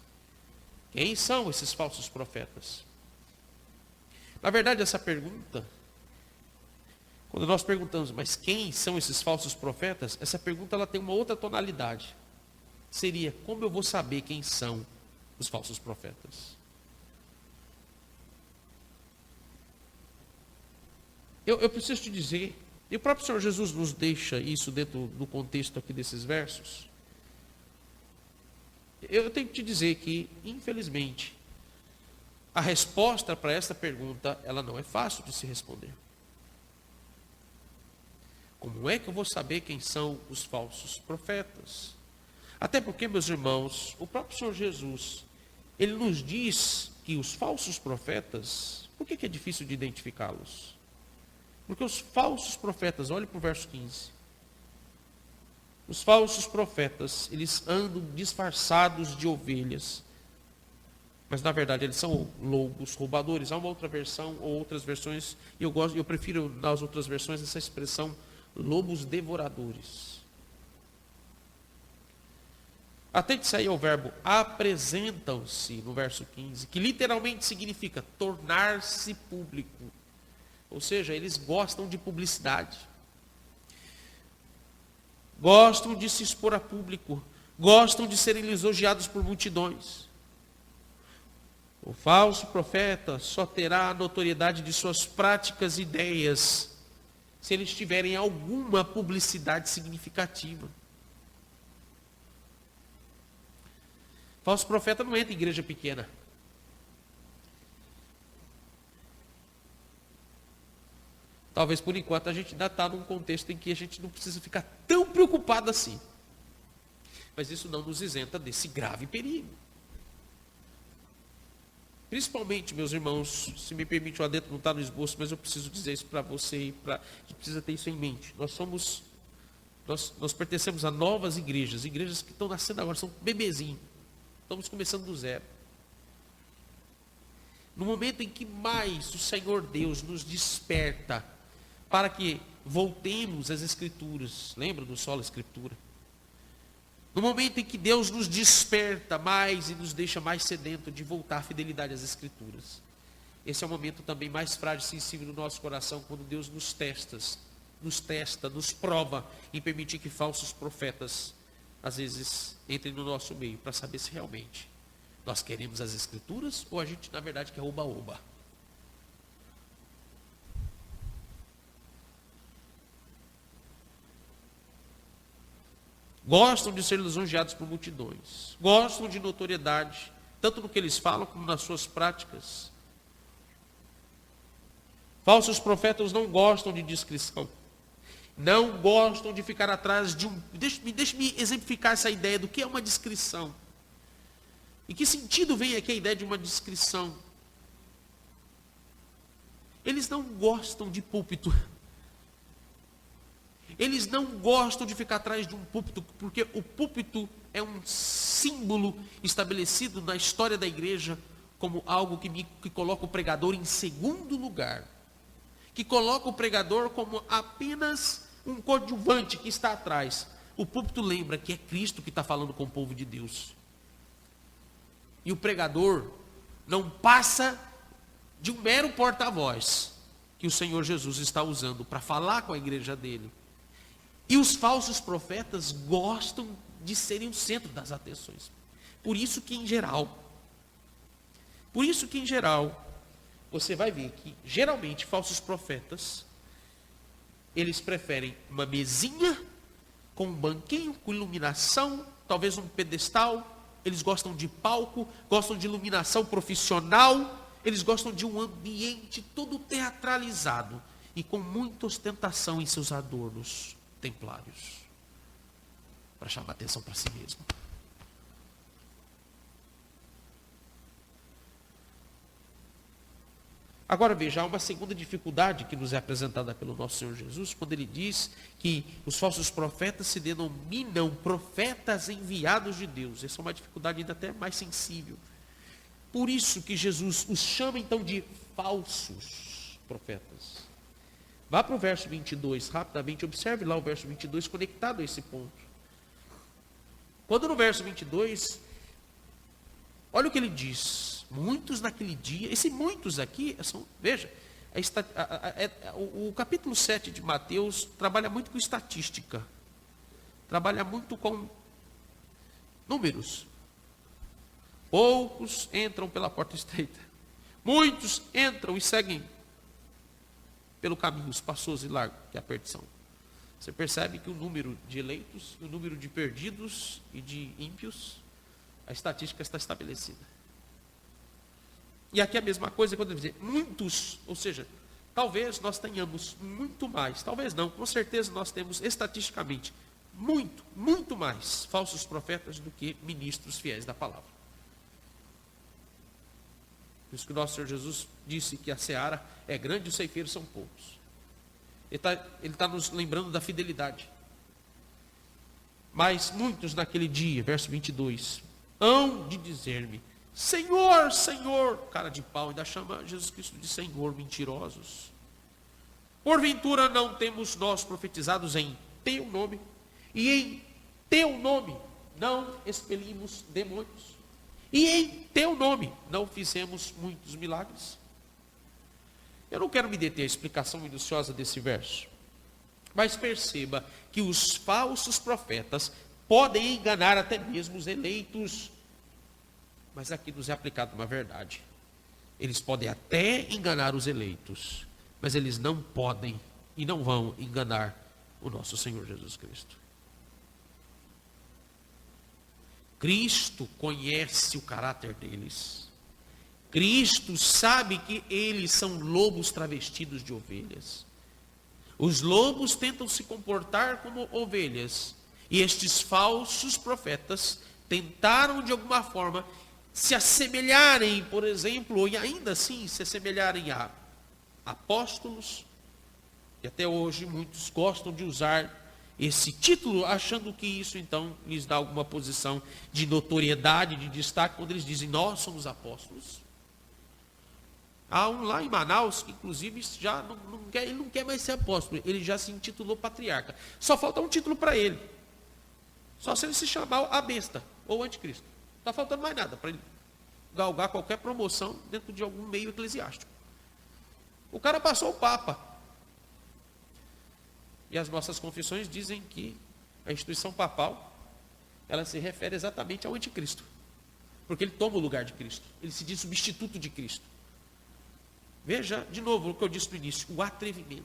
Quem são esses falsos profetas? Na verdade, essa pergunta, quando nós perguntamos, mas quem são esses falsos profetas? Essa pergunta ela tem uma outra tonalidade. Seria, como eu vou saber quem são os falsos profetas? Eu preciso te dizer, e o próprio Senhor Jesus nos deixa isso dentro do contexto aqui desses versos. Eu tenho que te dizer que, infelizmente, a resposta para esta pergunta, ela não é fácil de se responder. Como é que eu vou saber quem são os falsos profetas? Até porque, meus irmãos, o próprio Senhor Jesus, ele nos diz que os falsos profetas, por que é difícil de identificá-los? Porque os falsos profetas, olhe para o verso 15, Os falsos profetas, eles andam disfarçados de ovelhas, mas na verdade eles são lobos, roubadores. Há uma outra versão ou outras versões, e eu prefiro nas outras versões essa expressão, lobos devoradores. Atente-se aí ao verbo apresentam-se, no verso 15, que literalmente significa tornar-se público. Ou seja, eles gostam de publicidade. Gostam de se expor a público. Gostam de serem lisonjeados por multidões. O falso profeta só terá a notoriedade de suas práticas e ideias se eles tiverem alguma publicidade significativa. Falso profeta não entra em igreja pequena. Talvez por enquanto a gente ainda está num contexto em que a gente não precisa ficar tão preocupado assim. Mas isso não nos isenta desse grave perigo. Principalmente, meus irmãos, se me permite, o adentro não está no esboço, mas eu preciso dizer isso para você, a gente precisa ter isso em mente. Nós pertencemos a novas igrejas que estão nascendo agora, são bebezinhos. Estamos começando do zero. No momento em que mais o Senhor Deus nos desperta para que voltemos às Escrituras, lembra do solo Escritura? No momento em que Deus nos desperta mais e nos deixa mais sedento de voltar à fidelidade às Escrituras, esse é o momento também mais frágil e sensível do nosso coração, quando Deus nos testa, nos prova em permitir que falsos profetas, às vezes, entrem no nosso meio, para saber se realmente nós queremos as Escrituras ou a gente, na verdade, quer oba-oba. Gostam de ser lisonjeados por multidões. Gostam de notoriedade, tanto no que eles falam como nas suas práticas. Falsos profetas não gostam de discrição. Não gostam de ficar atrás de um... Deixe-me exemplificar essa ideia do que é uma discrição. Em que sentido vem aqui a ideia de uma discrição? Eles não gostam de púlpito. Eles não gostam de ficar atrás de um púlpito, porque o púlpito é um símbolo estabelecido na história da igreja como algo que coloca o pregador em segundo lugar. Que coloca o pregador como apenas um coadjuvante que está atrás. O púlpito lembra que é Cristo que está falando com o povo de Deus. E o pregador não passa de um mero porta-voz que o Senhor Jesus está usando para falar com a igreja dele. E os falsos profetas gostam de serem o centro das atenções. Por isso que em geral, você vai ver que geralmente falsos profetas, eles preferem uma mesinha com um banquinho, com iluminação, talvez um pedestal. Eles gostam de palco, gostam de iluminação profissional, eles gostam de um ambiente todo teatralizado e com muita ostentação em seus adornos templários, para chamar atenção para si mesmo. Agora veja, há uma segunda dificuldade que nos é apresentada pelo nosso Senhor Jesus, quando ele diz que os falsos profetas se denominam profetas enviados de Deus. Essa é uma dificuldade ainda até mais sensível. Por isso que Jesus os chama então de falsos profetas. Vá para o verso 22, rapidamente, observe lá o verso 22 conectado a esse ponto. Quando no verso 22, olha o que ele diz. Muitos naquele dia, esse muitos aqui, veja, o capítulo 7 de Mateus trabalha muito com estatística. Trabalha muito com números. Poucos entram pela porta estreita. Muitos entram e seguem pelo caminho espaçoso e largo, que é a perdição. Você percebe que o número de eleitos, o número de perdidos e de ímpios, a estatística está estabelecida. E aqui a mesma coisa quando ele diz muitos, ou seja, talvez nós tenhamos muito mais, talvez não, com certeza nós temos estatisticamente muito mais falsos profetas do que ministros fiéis da palavra. Por isso que o nosso Senhor Jesus disse que a seara é grande e os ceifeiros são poucos. Ele está nos lembrando da fidelidade. Mas muitos naquele dia, verso 22, hão de dizer-me, Senhor, Senhor, cara de pau, ainda chama Jesus Cristo de Senhor, mentirosos. Porventura não temos nós profetizados em teu nome, e em teu nome não expelimos demônios, e em teu nome não fizemos muitos milagres? Eu não quero me deter à explicação minuciosa desse verso, mas perceba que os falsos profetas podem enganar até mesmo os eleitos. Mas aqui nos é aplicado uma verdade. Eles podem até enganar os eleitos, mas eles não podem e não vão enganar o nosso Senhor Jesus Cristo. Cristo conhece o caráter deles. Cristo sabe que eles são lobos travestidos de ovelhas. Os lobos tentam se comportar como ovelhas, e estes falsos profetas tentaram de alguma forma se assemelharem, por exemplo, e ainda assim se assemelharem a apóstolos, e até hoje muitos gostam de usar esse título, achando que isso então lhes dá alguma posição de notoriedade, de destaque, quando eles dizem, nós somos apóstolos. Há um lá em Manaus, que inclusive já ele não quer mais ser apóstolo, ele já se intitulou patriarca. Só falta um título para ele. Só se ele se chamar a besta, ou o anticristo. Não está faltando mais nada para ele galgar qualquer promoção dentro de algum meio eclesiástico. O cara passou o Papa. E as nossas confissões dizem que a instituição papal, ela se refere exatamente ao anticristo. Porque ele toma o lugar de Cristo. Ele se diz substituto de Cristo. Veja, de novo, o que eu disse no início, o atrevimento.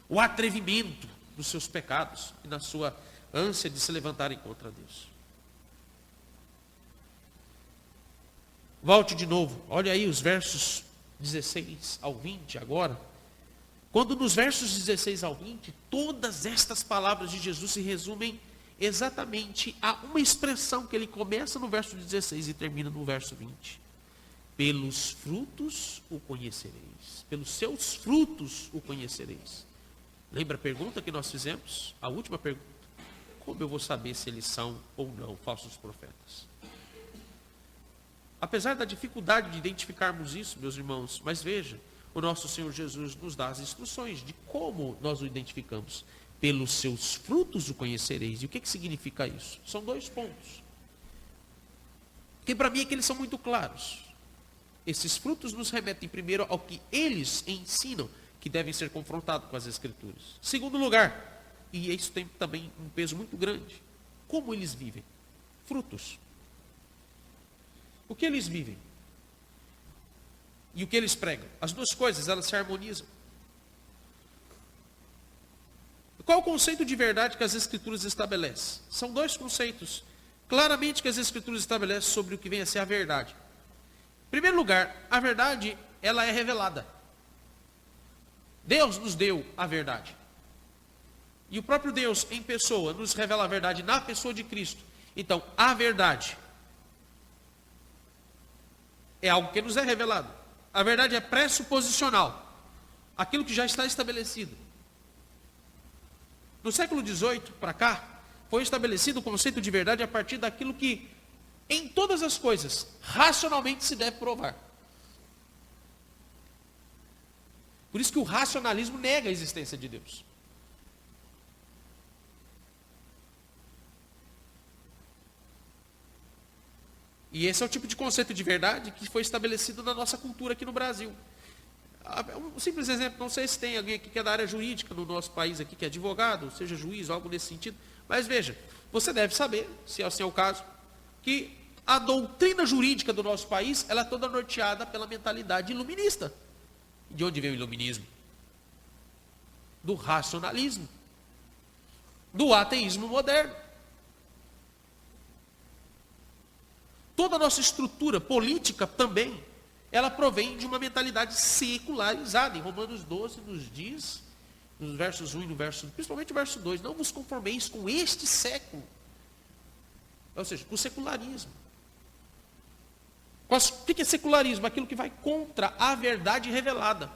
O atrevimento dos seus pecados e na sua ânsia de se levantarem contra Deus. Volte de novo, olha aí os versos 16 ao 20 agora. Quando nos versos 16 ao 20, todas estas palavras de Jesus se resumem exatamente a uma expressão que ele começa no verso 16 e termina no verso 20. Pelos frutos o conhecereis. Pelos seus frutos o conhecereis. Lembra a pergunta que nós fizemos? A última pergunta. Como eu vou saber se eles são ou não falsos profetas? Apesar da dificuldade de identificarmos isso, meus irmãos, mas veja, o nosso Senhor Jesus nos dá as instruções de como nós o identificamos. Pelos seus frutos o conhecereis. E o que significa isso? São dois pontos. Que para mim é que eles são muito claros. Esses frutos nos remetem primeiro ao que eles ensinam, que devem ser confrontados com as Escrituras. Segundo lugar, e isso tem também um peso muito grande, como eles vivem? Frutos. O que eles vivem? E o que eles pregam? As duas coisas, elas se harmonizam. Qual o conceito de verdade que as Escrituras estabelecem? São dois conceitos, claramente que as Escrituras estabelecem sobre o que vem a ser a verdade. Em primeiro lugar, a verdade, ela é revelada. Deus nos deu a verdade. E o próprio Deus, em pessoa, nos revela a verdade na pessoa de Cristo. Então, a verdade é algo que nos é revelado. A verdade é pressuposicional. Aquilo que já está estabelecido. No século XVIII, para cá, foi estabelecido o conceito de verdade a partir daquilo que, em todas as coisas, racionalmente se deve provar. Por isso que o racionalismo nega a existência de Deus. E esse é o tipo de conceito de verdade que foi estabelecido na nossa cultura aqui no Brasil. Um simples exemplo, não sei se tem alguém aqui que é da área jurídica no nosso país aqui, que é advogado, seja juiz, algo nesse sentido. Mas veja, você deve saber, se assim é o caso, que a doutrina jurídica do nosso país, ela é toda norteada pela mentalidade iluminista. De onde vem o iluminismo? Do racionalismo. Do ateísmo moderno. Toda a nossa estrutura política também, ela provém de uma mentalidade secularizada. Em Romanos 12 nos diz, nos versos 1 e no verso, principalmente o verso 2, não vos conformeis com este século. Ou seja, com o secularismo. O que é secularismo? Aquilo que vai contra a verdade revelada.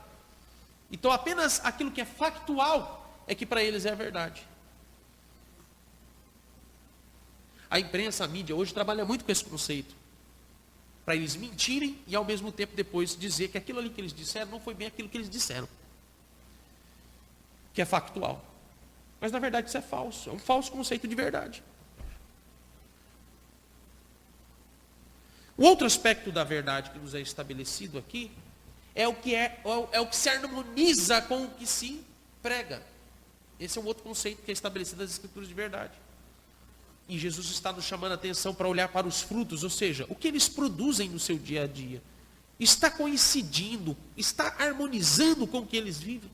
Então apenas aquilo que é factual é que para eles é a verdade. A imprensa, a mídia hoje trabalha muito com esse conceito. Para eles mentirem e ao mesmo tempo depois dizer que aquilo ali que eles disseram não foi bem aquilo que eles disseram. Que é factual. Mas na verdade isso é falso. É um falso conceito de verdade. O outro aspecto da verdade que nos é estabelecido aqui é o que se harmoniza com o que se prega. Esse é um outro conceito que é estabelecido nas Escrituras de verdade. E Jesus está nos chamando a atenção para olhar para os frutos, ou seja, o que eles produzem no seu dia a dia. Está coincidindo, está harmonizando com o que eles vivem.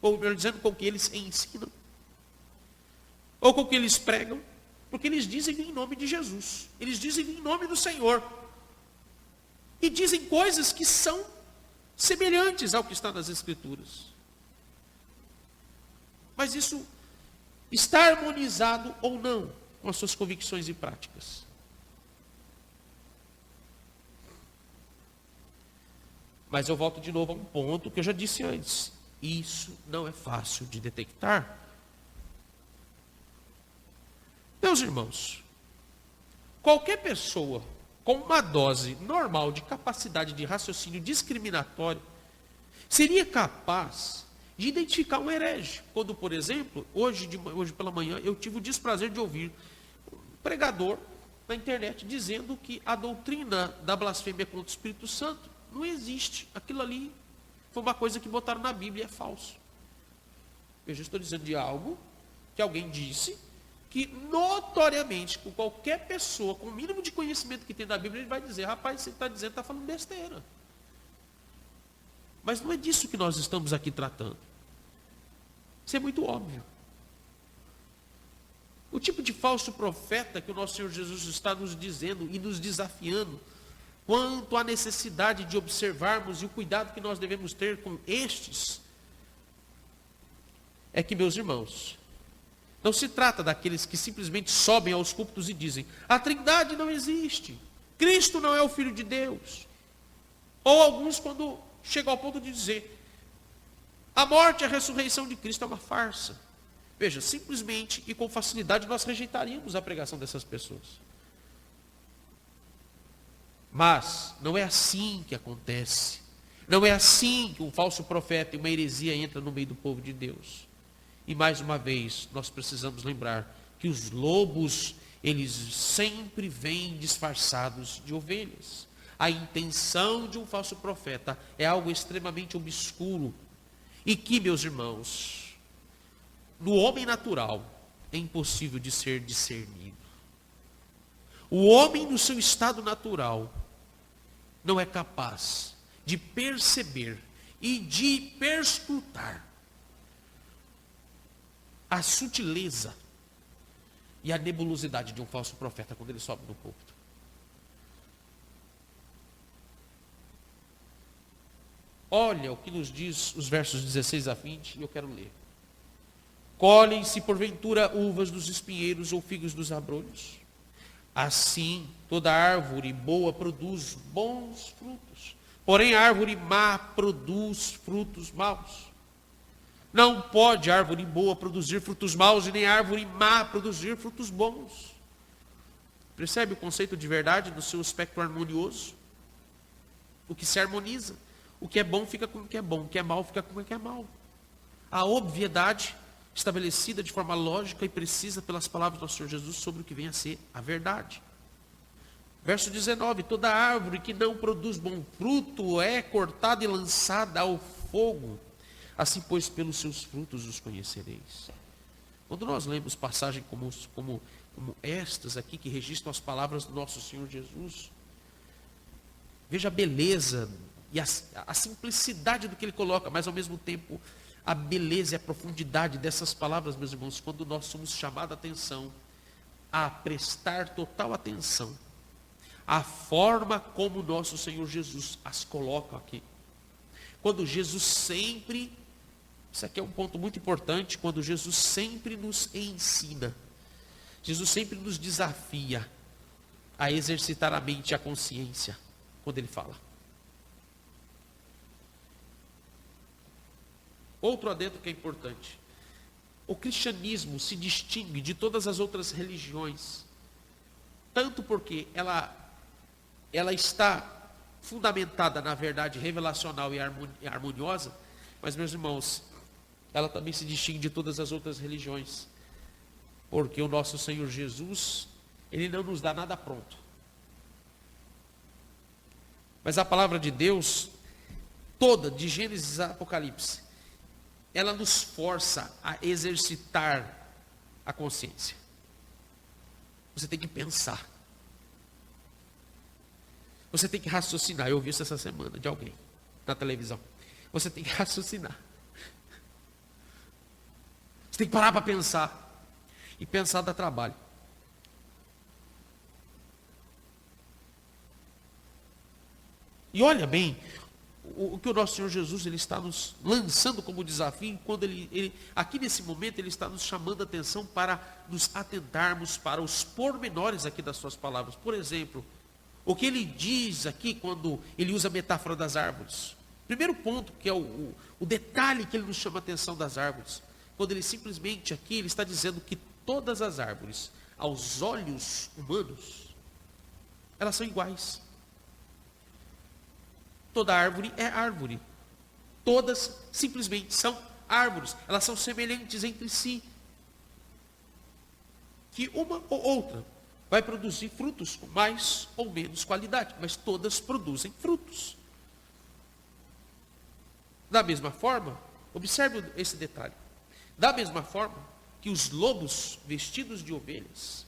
Ou melhor dizendo, com o que eles ensinam. Ou com o que eles pregam. Porque eles dizem em nome de Jesus. Eles dizem em nome do Senhor. E dizem coisas que são semelhantes ao que está nas Escrituras. Mas isso está harmonizado ou não com as suas convicções e práticas? Mas eu volto de novo a um ponto que eu já disse antes. Isso não é fácil de detectar. Meus irmãos, qualquer pessoa com uma dose normal de capacidade de raciocínio discriminatório seria capaz de identificar um herege. Quando, por exemplo, hoje pela manhã, eu tive o desprazer de ouvir um pregador na internet dizendo que a doutrina da blasfêmia contra o Espírito Santo não existe. Aquilo ali foi uma coisa que botaram na Bíblia e é falso. Eu já estou dizendo de algo que alguém disse, que notoriamente, com qualquer pessoa, com o mínimo de conhecimento que tem da Bíblia, ele vai dizer, rapaz, você está dizendo, está falando besteira. Mas não é disso que nós estamos aqui tratando. Isso é muito óbvio. O tipo de falso profeta que o nosso Senhor Jesus está nos dizendo e nos desafiando, quanto à necessidade de observarmos e o cuidado que nós devemos ter com estes, é que, meus irmãos, não se trata daqueles que simplesmente sobem aos púlpitos e dizem, a Trindade não existe, Cristo não é o Filho de Deus. Ou alguns quando chegam ao ponto de dizer, a morte e a ressurreição de Cristo é uma farsa. Veja, simplesmente e com facilidade nós rejeitaríamos a pregação dessas pessoas. Mas não é assim que acontece. Não é assim que um falso profeta e uma heresia entra no meio do povo de Deus. E mais uma vez, nós precisamos lembrar que os lobos, eles sempre vêm disfarçados de ovelhas. A intenção de um falso profeta é algo extremamente obscuro. E que, meus irmãos, no homem natural, é impossível de ser discernido. O homem, no seu estado natural, não é capaz de perceber e de perscrutar a sutileza e a nebulosidade de um falso profeta quando ele sobe no púlpito. Olha o que nos diz os versos 16 a 20, e eu quero ler. Colhem-se porventura uvas dos espinheiros ou figos dos abrolhos? Assim, toda árvore boa produz bons frutos, porém a árvore má produz frutos maus. Não pode árvore boa produzir frutos maus e nem árvore má produzir frutos bons. Percebe o conceito de verdade no seu aspecto harmonioso? O que se harmoniza. O que é bom fica com o que é bom, o que é mal fica com o que é mal. A obviedade estabelecida de forma lógica e precisa pelas palavras do nosso Senhor Jesus sobre o que vem a ser a verdade. Verso 19, toda árvore que não produz bom fruto é cortada e lançada ao fogo. Assim, pois, pelos seus frutos os conhecereis. Quando nós lemos passagens como estas aqui, que registram as palavras do nosso Senhor Jesus, veja a beleza e a simplicidade do que ele coloca, mas ao mesmo tempo a beleza e a profundidade dessas palavras, meus irmãos, quando nós somos chamados a atenção, a prestar total atenção à forma como o nosso Senhor Jesus as coloca aqui. Quando Jesus sempre, isso aqui é um ponto muito importante, quando Jesus sempre nos ensina, Jesus sempre nos desafia a exercitar a mente e a consciência, quando ele fala. Outro adendo que é importante. O cristianismo se distingue de todas as outras religiões tanto porque ela está fundamentada na verdade revelacional e harmoniosa, mas, meus irmãos, ela também se distingue de todas as outras religiões, porque o nosso Senhor Jesus, Ele não nos dá nada pronto. Mas a palavra de Deus, toda, de Gênesis a Apocalipse, ela nos força a exercitar a consciência. Você tem que pensar. Você tem que raciocinar. Eu ouvi isso essa semana de alguém na televisão. Você tem que raciocinar. Você tem que parar para pensar. E pensar dá trabalho. E olha bem, o que o nosso Senhor Jesus ele está nos lançando como desafio, quando ele aqui nesse momento ele está nos chamando a atenção para nos atentarmos para os pormenores aqui das suas palavras. Por exemplo, o que ele diz aqui quando ele usa a metáfora das árvores. Primeiro ponto, que é o detalhe que ele nos chama a atenção das árvores. Quando ele simplesmente aqui, ele está dizendo que todas as árvores, aos olhos humanos, elas são iguais. Toda árvore é árvore. Todas simplesmente são árvores. Elas são semelhantes entre si. Que uma ou outra vai produzir frutos com mais ou menos qualidade, mas todas produzem frutos. Da mesma forma, observe esse detalhe. Da mesma forma que os lobos vestidos de ovelhas,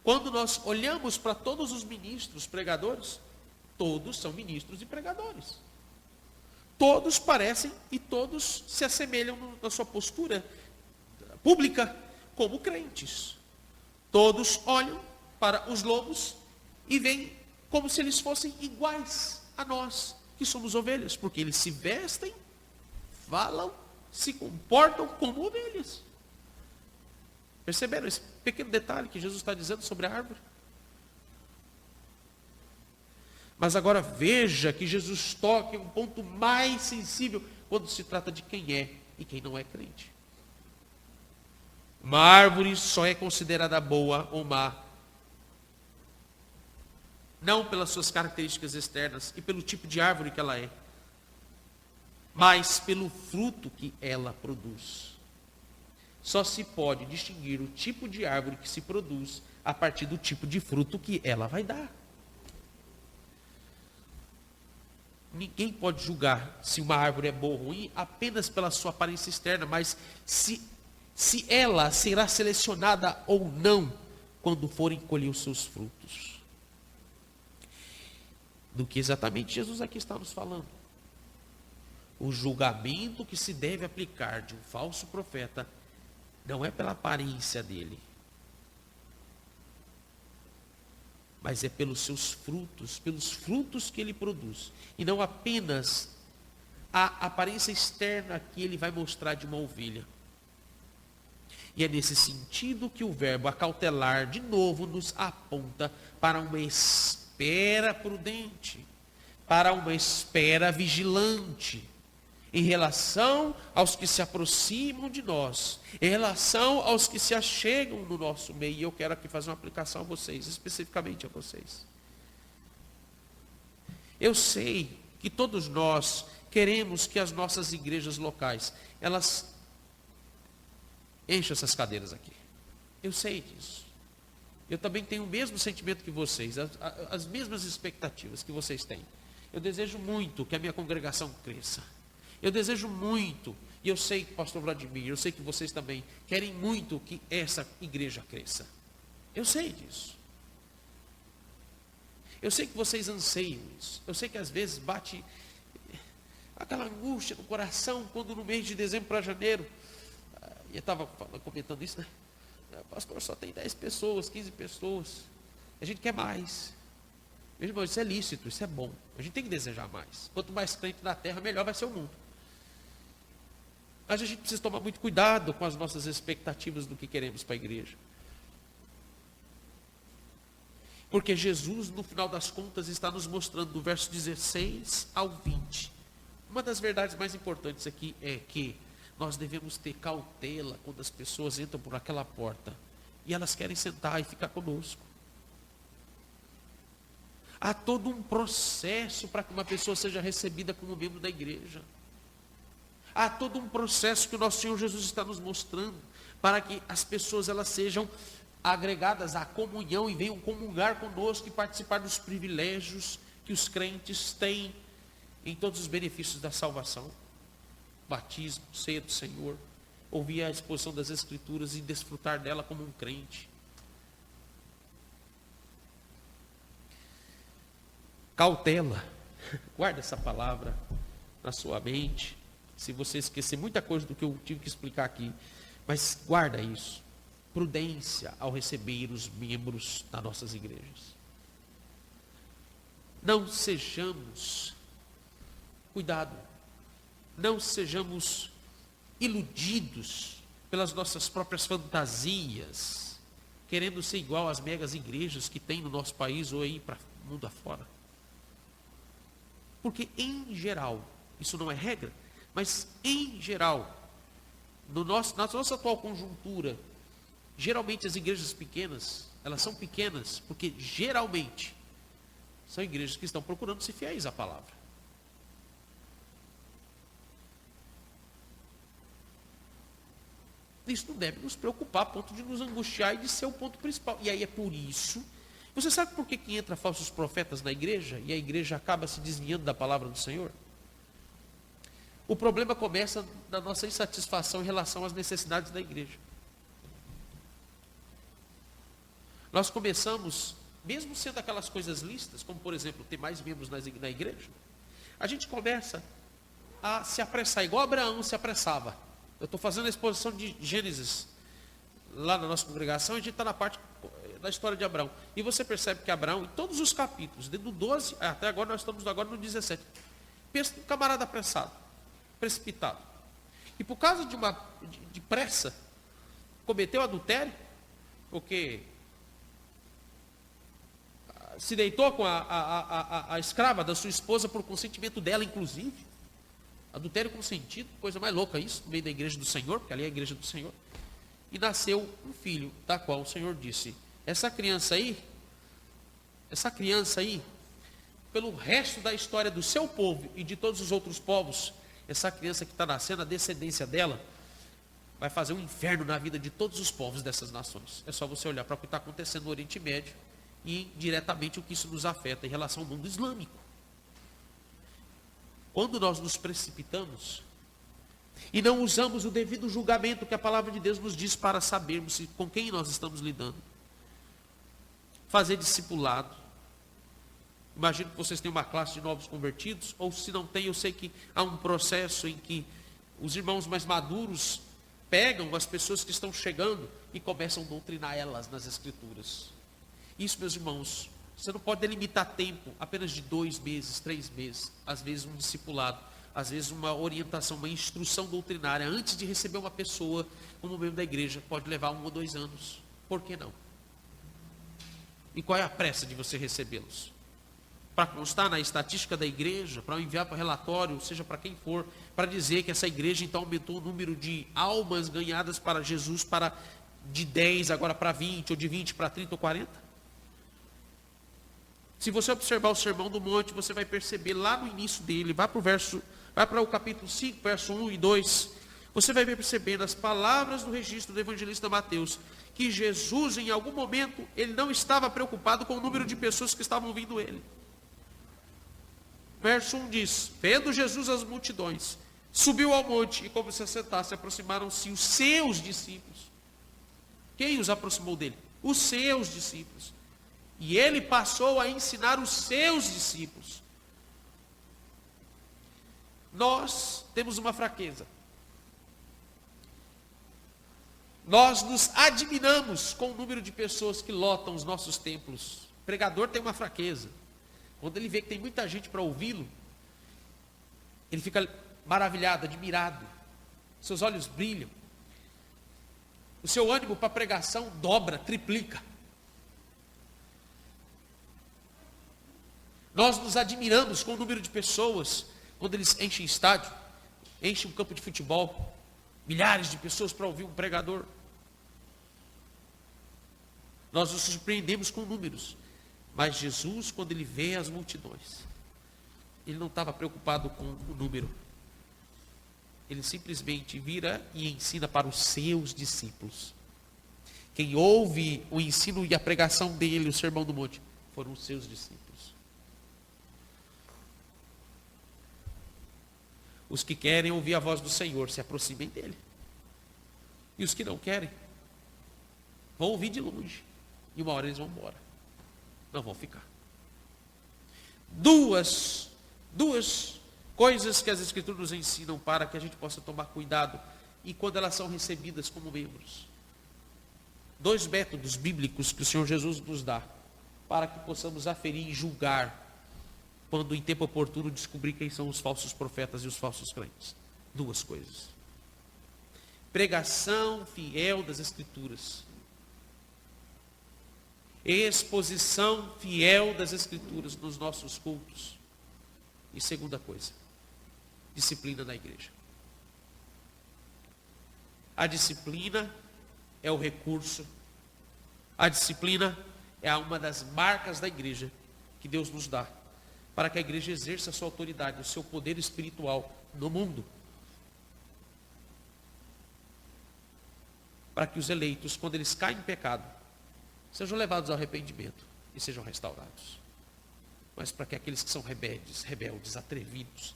quando nós olhamos para todos os ministros pregadores, todos são ministros e pregadores. Todos parecem e todos se assemelham na sua postura pública como crentes. Todos olham para os lobos e veem como se eles fossem iguais a nós, que somos ovelhas, porque eles se vestem, falam, se comportam como ovelhas. Perceberam esse pequeno detalhe que Jesus está dizendo sobre a árvore? Mas agora veja que Jesus toca em um ponto mais sensível quando se trata de quem é e quem não é crente. Uma árvore só é considerada boa ou má, não pelas suas características externas e pelo tipo de árvore que ela é, mas pelo fruto que ela produz. Só se pode distinguir o tipo de árvore que se produz a partir do tipo de fruto que ela vai dar. Ninguém pode julgar se uma árvore é boa ou ruim apenas pela sua aparência externa, mas se ela será selecionada ou não quando forem colher os seus frutos. Do que exatamente Jesus aqui está nos falando. O julgamento que se deve aplicar de um falso profeta não é pela aparência dele, mas é pelos seus frutos, pelos frutos que ele produz. E não apenas a aparência externa que ele vai mostrar de uma ovelha. E é nesse sentido que o verbo acautelar, de novo, nos aponta para uma espera prudente, para uma espera vigilante, em relação aos que se aproximam de nós, em relação aos que se achegam no nosso meio. E eu quero aqui fazer uma aplicação a vocês, especificamente a vocês. Eu sei que todos nós queremos que as nossas igrejas locais, elas encham essas cadeiras aqui. Eu sei disso. Eu também tenho o mesmo sentimento que vocês, as mesmas expectativas que vocês têm. Eu desejo muito que a minha congregação cresça. Eu desejo muito, e eu sei que pastor Vladimir, eu sei que vocês também querem muito que essa igreja cresça. Eu sei disso. Eu sei que vocês anseiam isso. Eu sei que às vezes bate aquela angústia no coração, quando no mês de dezembro para janeiro, eu estava comentando isso, né? Pastor, só tem 10 pessoas, 15 pessoas. A gente quer mais. Meu irmão, isso é lícito, isso é bom. A gente tem que desejar mais. Quanto mais crente na terra, melhor vai ser o mundo. Mas a gente precisa tomar muito cuidado com as nossas expectativas do que queremos para a igreja. Porque Jesus, no final das contas, está nos mostrando, do verso 16 ao 20. Uma das verdades mais importantes aqui é que nós devemos ter cautela quando as pessoas entram por aquela porta e elas querem sentar e ficar conosco. Há todo um processo para que uma pessoa seja recebida como membro da igreja. Há todo um processo que o nosso Senhor Jesus está nos mostrando para que as pessoas elas sejam agregadas à comunhão e venham comungar conosco e participar dos privilégios que os crentes têm em todos os benefícios da salvação. Batismo, ceia do Senhor, ouvir a exposição das Escrituras e desfrutar dela como um crente. Cautela, guarda essa palavra na sua mente. Se você esquecer muita coisa do que eu tive que explicar aqui, mas guarda isso. Prudência ao receber os membros das nossas igrejas. Não sejamos, cuidado, não sejamos iludidos pelas nossas próprias fantasias, querendo ser igual às megas igrejas que tem no nosso país ou aí para o mundo afora. Porque em geral, isso não é regra, mas em geral, na nossa atual conjuntura, geralmente as igrejas pequenas, elas são pequenas porque geralmente são igrejas que estão procurando ser fiéis à palavra. Isso não deve nos preocupar a ponto de nos angustiar e de ser o ponto principal. E aí é por isso. Você sabe por que entra falsos profetas na igreja e a igreja acaba se desviando da palavra do Senhor? O problema começa na nossa insatisfação em relação às necessidades da igreja. Nós começamos, mesmo sendo aquelas coisas lícitas, como por exemplo, ter mais membros na igreja, a gente começa a se apressar, igual Abraão se apressava. Eu estou fazendo a exposição de Gênesis lá na nossa congregação, e a gente está na parte da história de Abraão. E você percebe que Abraão, em todos os capítulos, desde o 12 até agora, nós estamos agora no 17, pensa num camarada apressado, precipitado. E por causa de pressa, cometeu adultério, porque se deitou com a escrava da sua esposa por consentimento dela, inclusive. Adultério consentido, coisa mais louca isso, no meio da igreja do Senhor, porque ali é a igreja do Senhor. E nasceu um filho, da qual o Senhor disse, essa criança aí, pelo resto da história do seu povo e de todos os outros povos, essa criança que está nascendo, a descendência dela, vai fazer um inferno na vida de todos os povos dessas nações. É só você olhar para o que está acontecendo no Oriente Médio e diretamente o que isso nos afeta em relação ao mundo islâmico. Quando nós nos precipitamos e não usamos o devido julgamento que a palavra de Deus nos diz para sabermos com quem nós estamos lidando. Fazer discipulado. Imagino que vocês têm uma classe de novos convertidos, ou se não tem, eu sei que há um processo em que os irmãos mais maduros pegam as pessoas que estão chegando e começam a doutrinar elas nas Escrituras. Isso, meus irmãos, você não pode delimitar tempo apenas de 2 meses, 3 meses, às vezes um discipulado, às vezes uma orientação, uma instrução doutrinária, antes de receber uma pessoa como membro da igreja, pode levar 1 ou 2 anos. Por que não? E qual é a pressa de você recebê-los? Para constar na estatística da igreja, para enviar para relatório, seja para quem for, para dizer que essa igreja então aumentou o número de almas ganhadas para Jesus de 10 agora para 20, ou de 20 para 30 ou 40? Se você observar o Sermão do Monte, você vai perceber lá no início dele, vai para o capítulo 5, verso 1 e 2, você vai perceber nas palavras do registro do evangelista Mateus, que Jesus, em algum momento, ele não estava preocupado com o número de pessoas que estavam ouvindo ele. Verso 1 diz, vendo Jesus as multidões, subiu ao monte, e como se assentasse, aproximaram-se os seus discípulos. Quem os aproximou dele? Os seus discípulos. E ele passou a ensinar os seus discípulos. Nós temos uma fraqueza. Nós nos admiramos com o número de pessoas que lotam os nossos templos. O pregador tem uma fraqueza. Quando ele vê que tem muita gente para ouvi-lo, ele fica maravilhado, admirado. Seus olhos brilham. O seu ânimo para a pregação dobra, triplica. Nós nos admiramos com o número de pessoas, quando eles enchem estádio, enchem um campo de futebol, milhares de pessoas para ouvir um pregador. Nós nos surpreendemos com números. Mas Jesus, quando ele vê as multidões, ele não estava preocupado com o número. Ele simplesmente vira e ensina para os seus discípulos. Quem ouve o ensino e a pregação dele, o Sermão do Monte, foram os seus discípulos. Os que querem ouvir a voz do Senhor, se aproximem dele. E os que não querem, vão ouvir de longe. E uma hora eles vão embora. Não vão ficar. Duas coisas que as Escrituras nos ensinam para que a gente possa tomar cuidado e quando elas são recebidas como membros. 2 métodos bíblicos que o Senhor Jesus nos dá para que possamos aferir e julgar quando em tempo oportuno descobrir quem são os falsos profetas e os falsos crentes. 2 coisas. Pregação fiel das Escrituras. Exposição fiel das Escrituras nos nossos cultos. E segunda coisa, disciplina na igreja. A disciplina é o recurso. A disciplina é uma das marcas da igreja que Deus nos dá para que a igreja exerça a sua autoridade, o seu poder espiritual no mundo. Para que os eleitos, quando eles caem em pecado, sejam levados ao arrependimento e sejam restaurados. Mas para que aqueles que são rebeldes, atrevidos,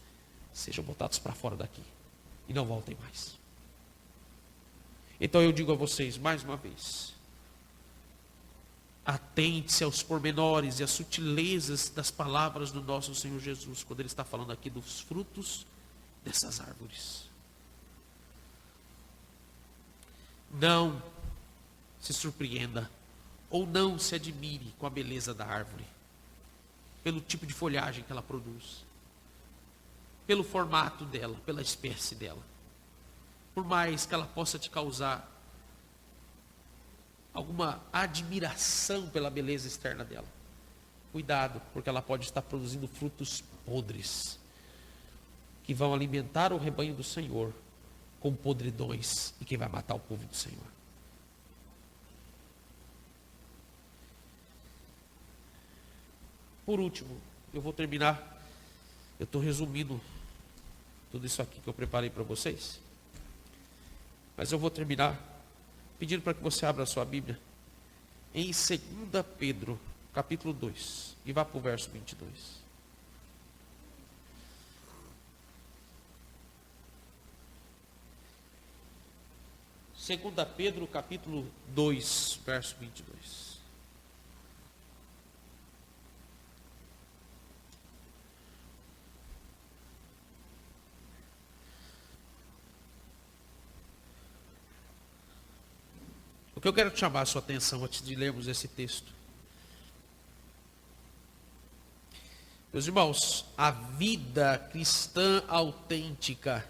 sejam botados para fora daqui e não voltem mais. Então eu digo a vocês mais uma vez, atente-se aos pormenores e às sutilezas das palavras do nosso Senhor Jesus, quando Ele está falando aqui dos frutos dessas árvores. Não se surpreenda ou não se admire com a beleza da árvore, pelo tipo de folhagem que ela produz, pelo formato dela, pela espécie dela. Por mais que ela possa te causar alguma admiração pela beleza externa dela, cuidado, porque ela pode estar produzindo frutos podres, que vão alimentar o rebanho do Senhor com podridões e que vai matar o povo do Senhor. Por último, eu vou terminar, eu estou resumindo tudo isso aqui que eu preparei para vocês, mas eu vou terminar pedindo para que você abra a sua Bíblia em 2 Pedro, capítulo 2, e vá para o verso 22. Segunda Pedro, capítulo 2, verso 22. O que eu quero chamar a sua atenção antes de lermos esse texto. Meus irmãos, a vida cristã autêntica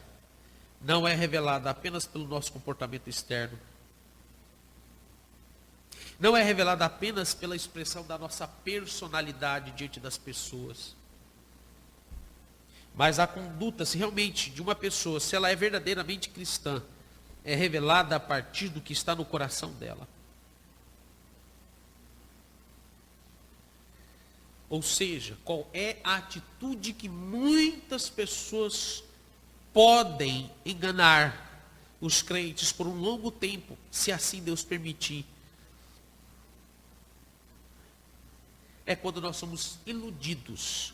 não é revelada apenas pelo nosso comportamento externo. Não é revelada apenas pela expressão da nossa personalidade diante das pessoas. Mas a conduta, se realmente de uma pessoa, se ela é verdadeiramente cristã, é revelada a partir do que está no coração dela. Ou seja, qual é a atitude que muitas pessoas podem enganar os crentes por um longo tempo, se assim Deus permitir. É quando nós somos iludidos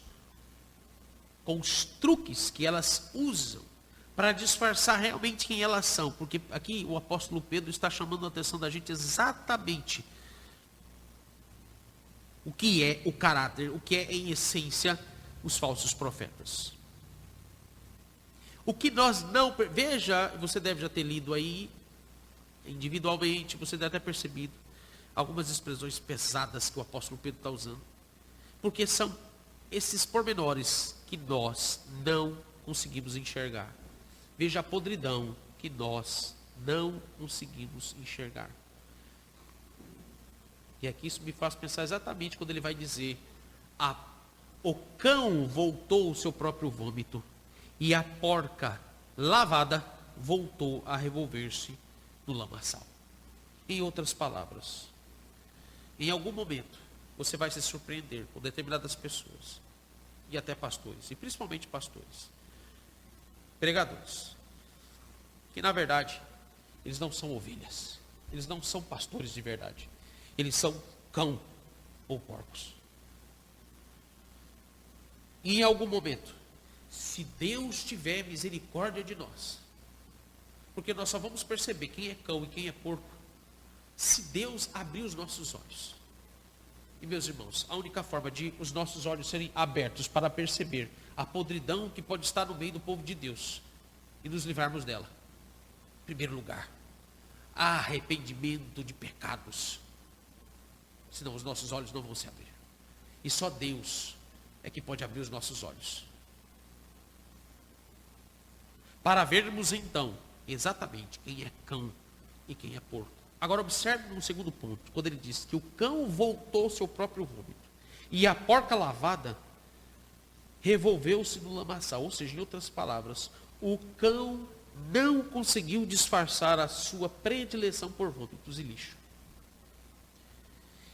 com os truques que elas usam para disfarçar realmente quem elas são. Porque aqui o apóstolo Pedro está chamando a atenção da gente exatamente o que é o caráter, o que é em essência os falsos profetas. O que nós não... Veja, você deve já ter lido aí, individualmente, você deve ter percebido algumas expressões pesadas que o apóstolo Pedro está usando. Porque são esses pormenores que nós não conseguimos enxergar. Veja a podridão que nós não conseguimos enxergar. E aqui isso me faz pensar exatamente quando ele vai dizer: o cão voltou ao seu próprio vômito, e a porca lavada voltou a revolver-se no lamaçal. Em outras palavras, em algum momento, você vai se surpreender com determinadas pessoas, e até pastores, e principalmente pastores, pregadores, que na verdade, eles não são ovelhas, eles não são pastores de verdade, eles são cão ou porcos. E em algum momento, se Deus tiver misericórdia de nós, porque nós só vamos perceber quem é cão e quem é porco, se Deus abrir os nossos olhos. E meus irmãos, a única forma de os nossos olhos serem abertos para perceber a podridão que pode estar no meio do povo de Deus e nos livrarmos dela. Em primeiro lugar, arrependimento de pecados. Senão os nossos olhos não vão se abrir. E só Deus é que pode abrir os nossos olhos. Para vermos então exatamente quem é cão e quem é porco. Agora observe no segundo ponto, quando ele diz que o cão voltou ao seu próprio vômito e a porca lavada revolveu-se no lamaçal. Ou seja, em outras palavras, o cão não conseguiu disfarçar a sua predileção por vômitos e lixo.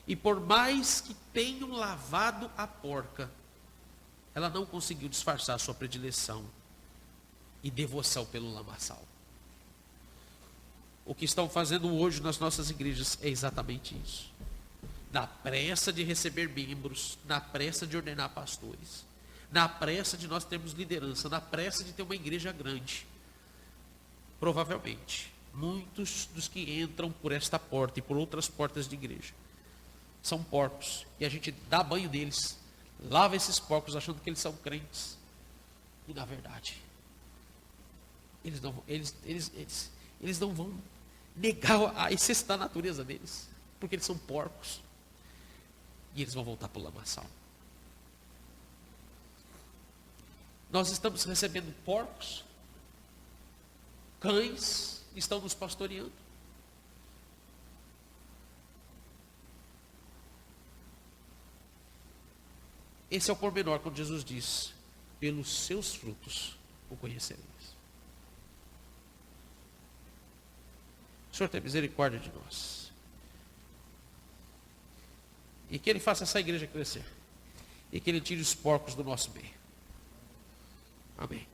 E por mais que tenham lavado a porca, ela não conseguiu disfarçar a sua predileção e devoção pelo lamaçal. O que estão fazendo hoje nas nossas igrejas é exatamente isso. Na pressa de receber membros, na pressa de ordenar pastores, na pressa de nós termos liderança, na pressa de ter uma igreja grande. Provavelmente, muitos dos que entram por esta porta e por outras portas de igreja são porcos. E a gente dá banho neles, lava esses porcos achando que eles são crentes. E na verdade, eles não vão negar a essência da natureza deles, porque eles são porcos. E eles vão voltar para o lamaçal. Nós estamos recebendo porcos, cães estão nos pastoreando. Esse é o pormenor quando Jesus diz: pelos seus frutos o conhecereis. O Senhor tem misericórdia de nós. E que Ele faça essa igreja crescer. E que Ele tire os porcos do nosso meio. Amém.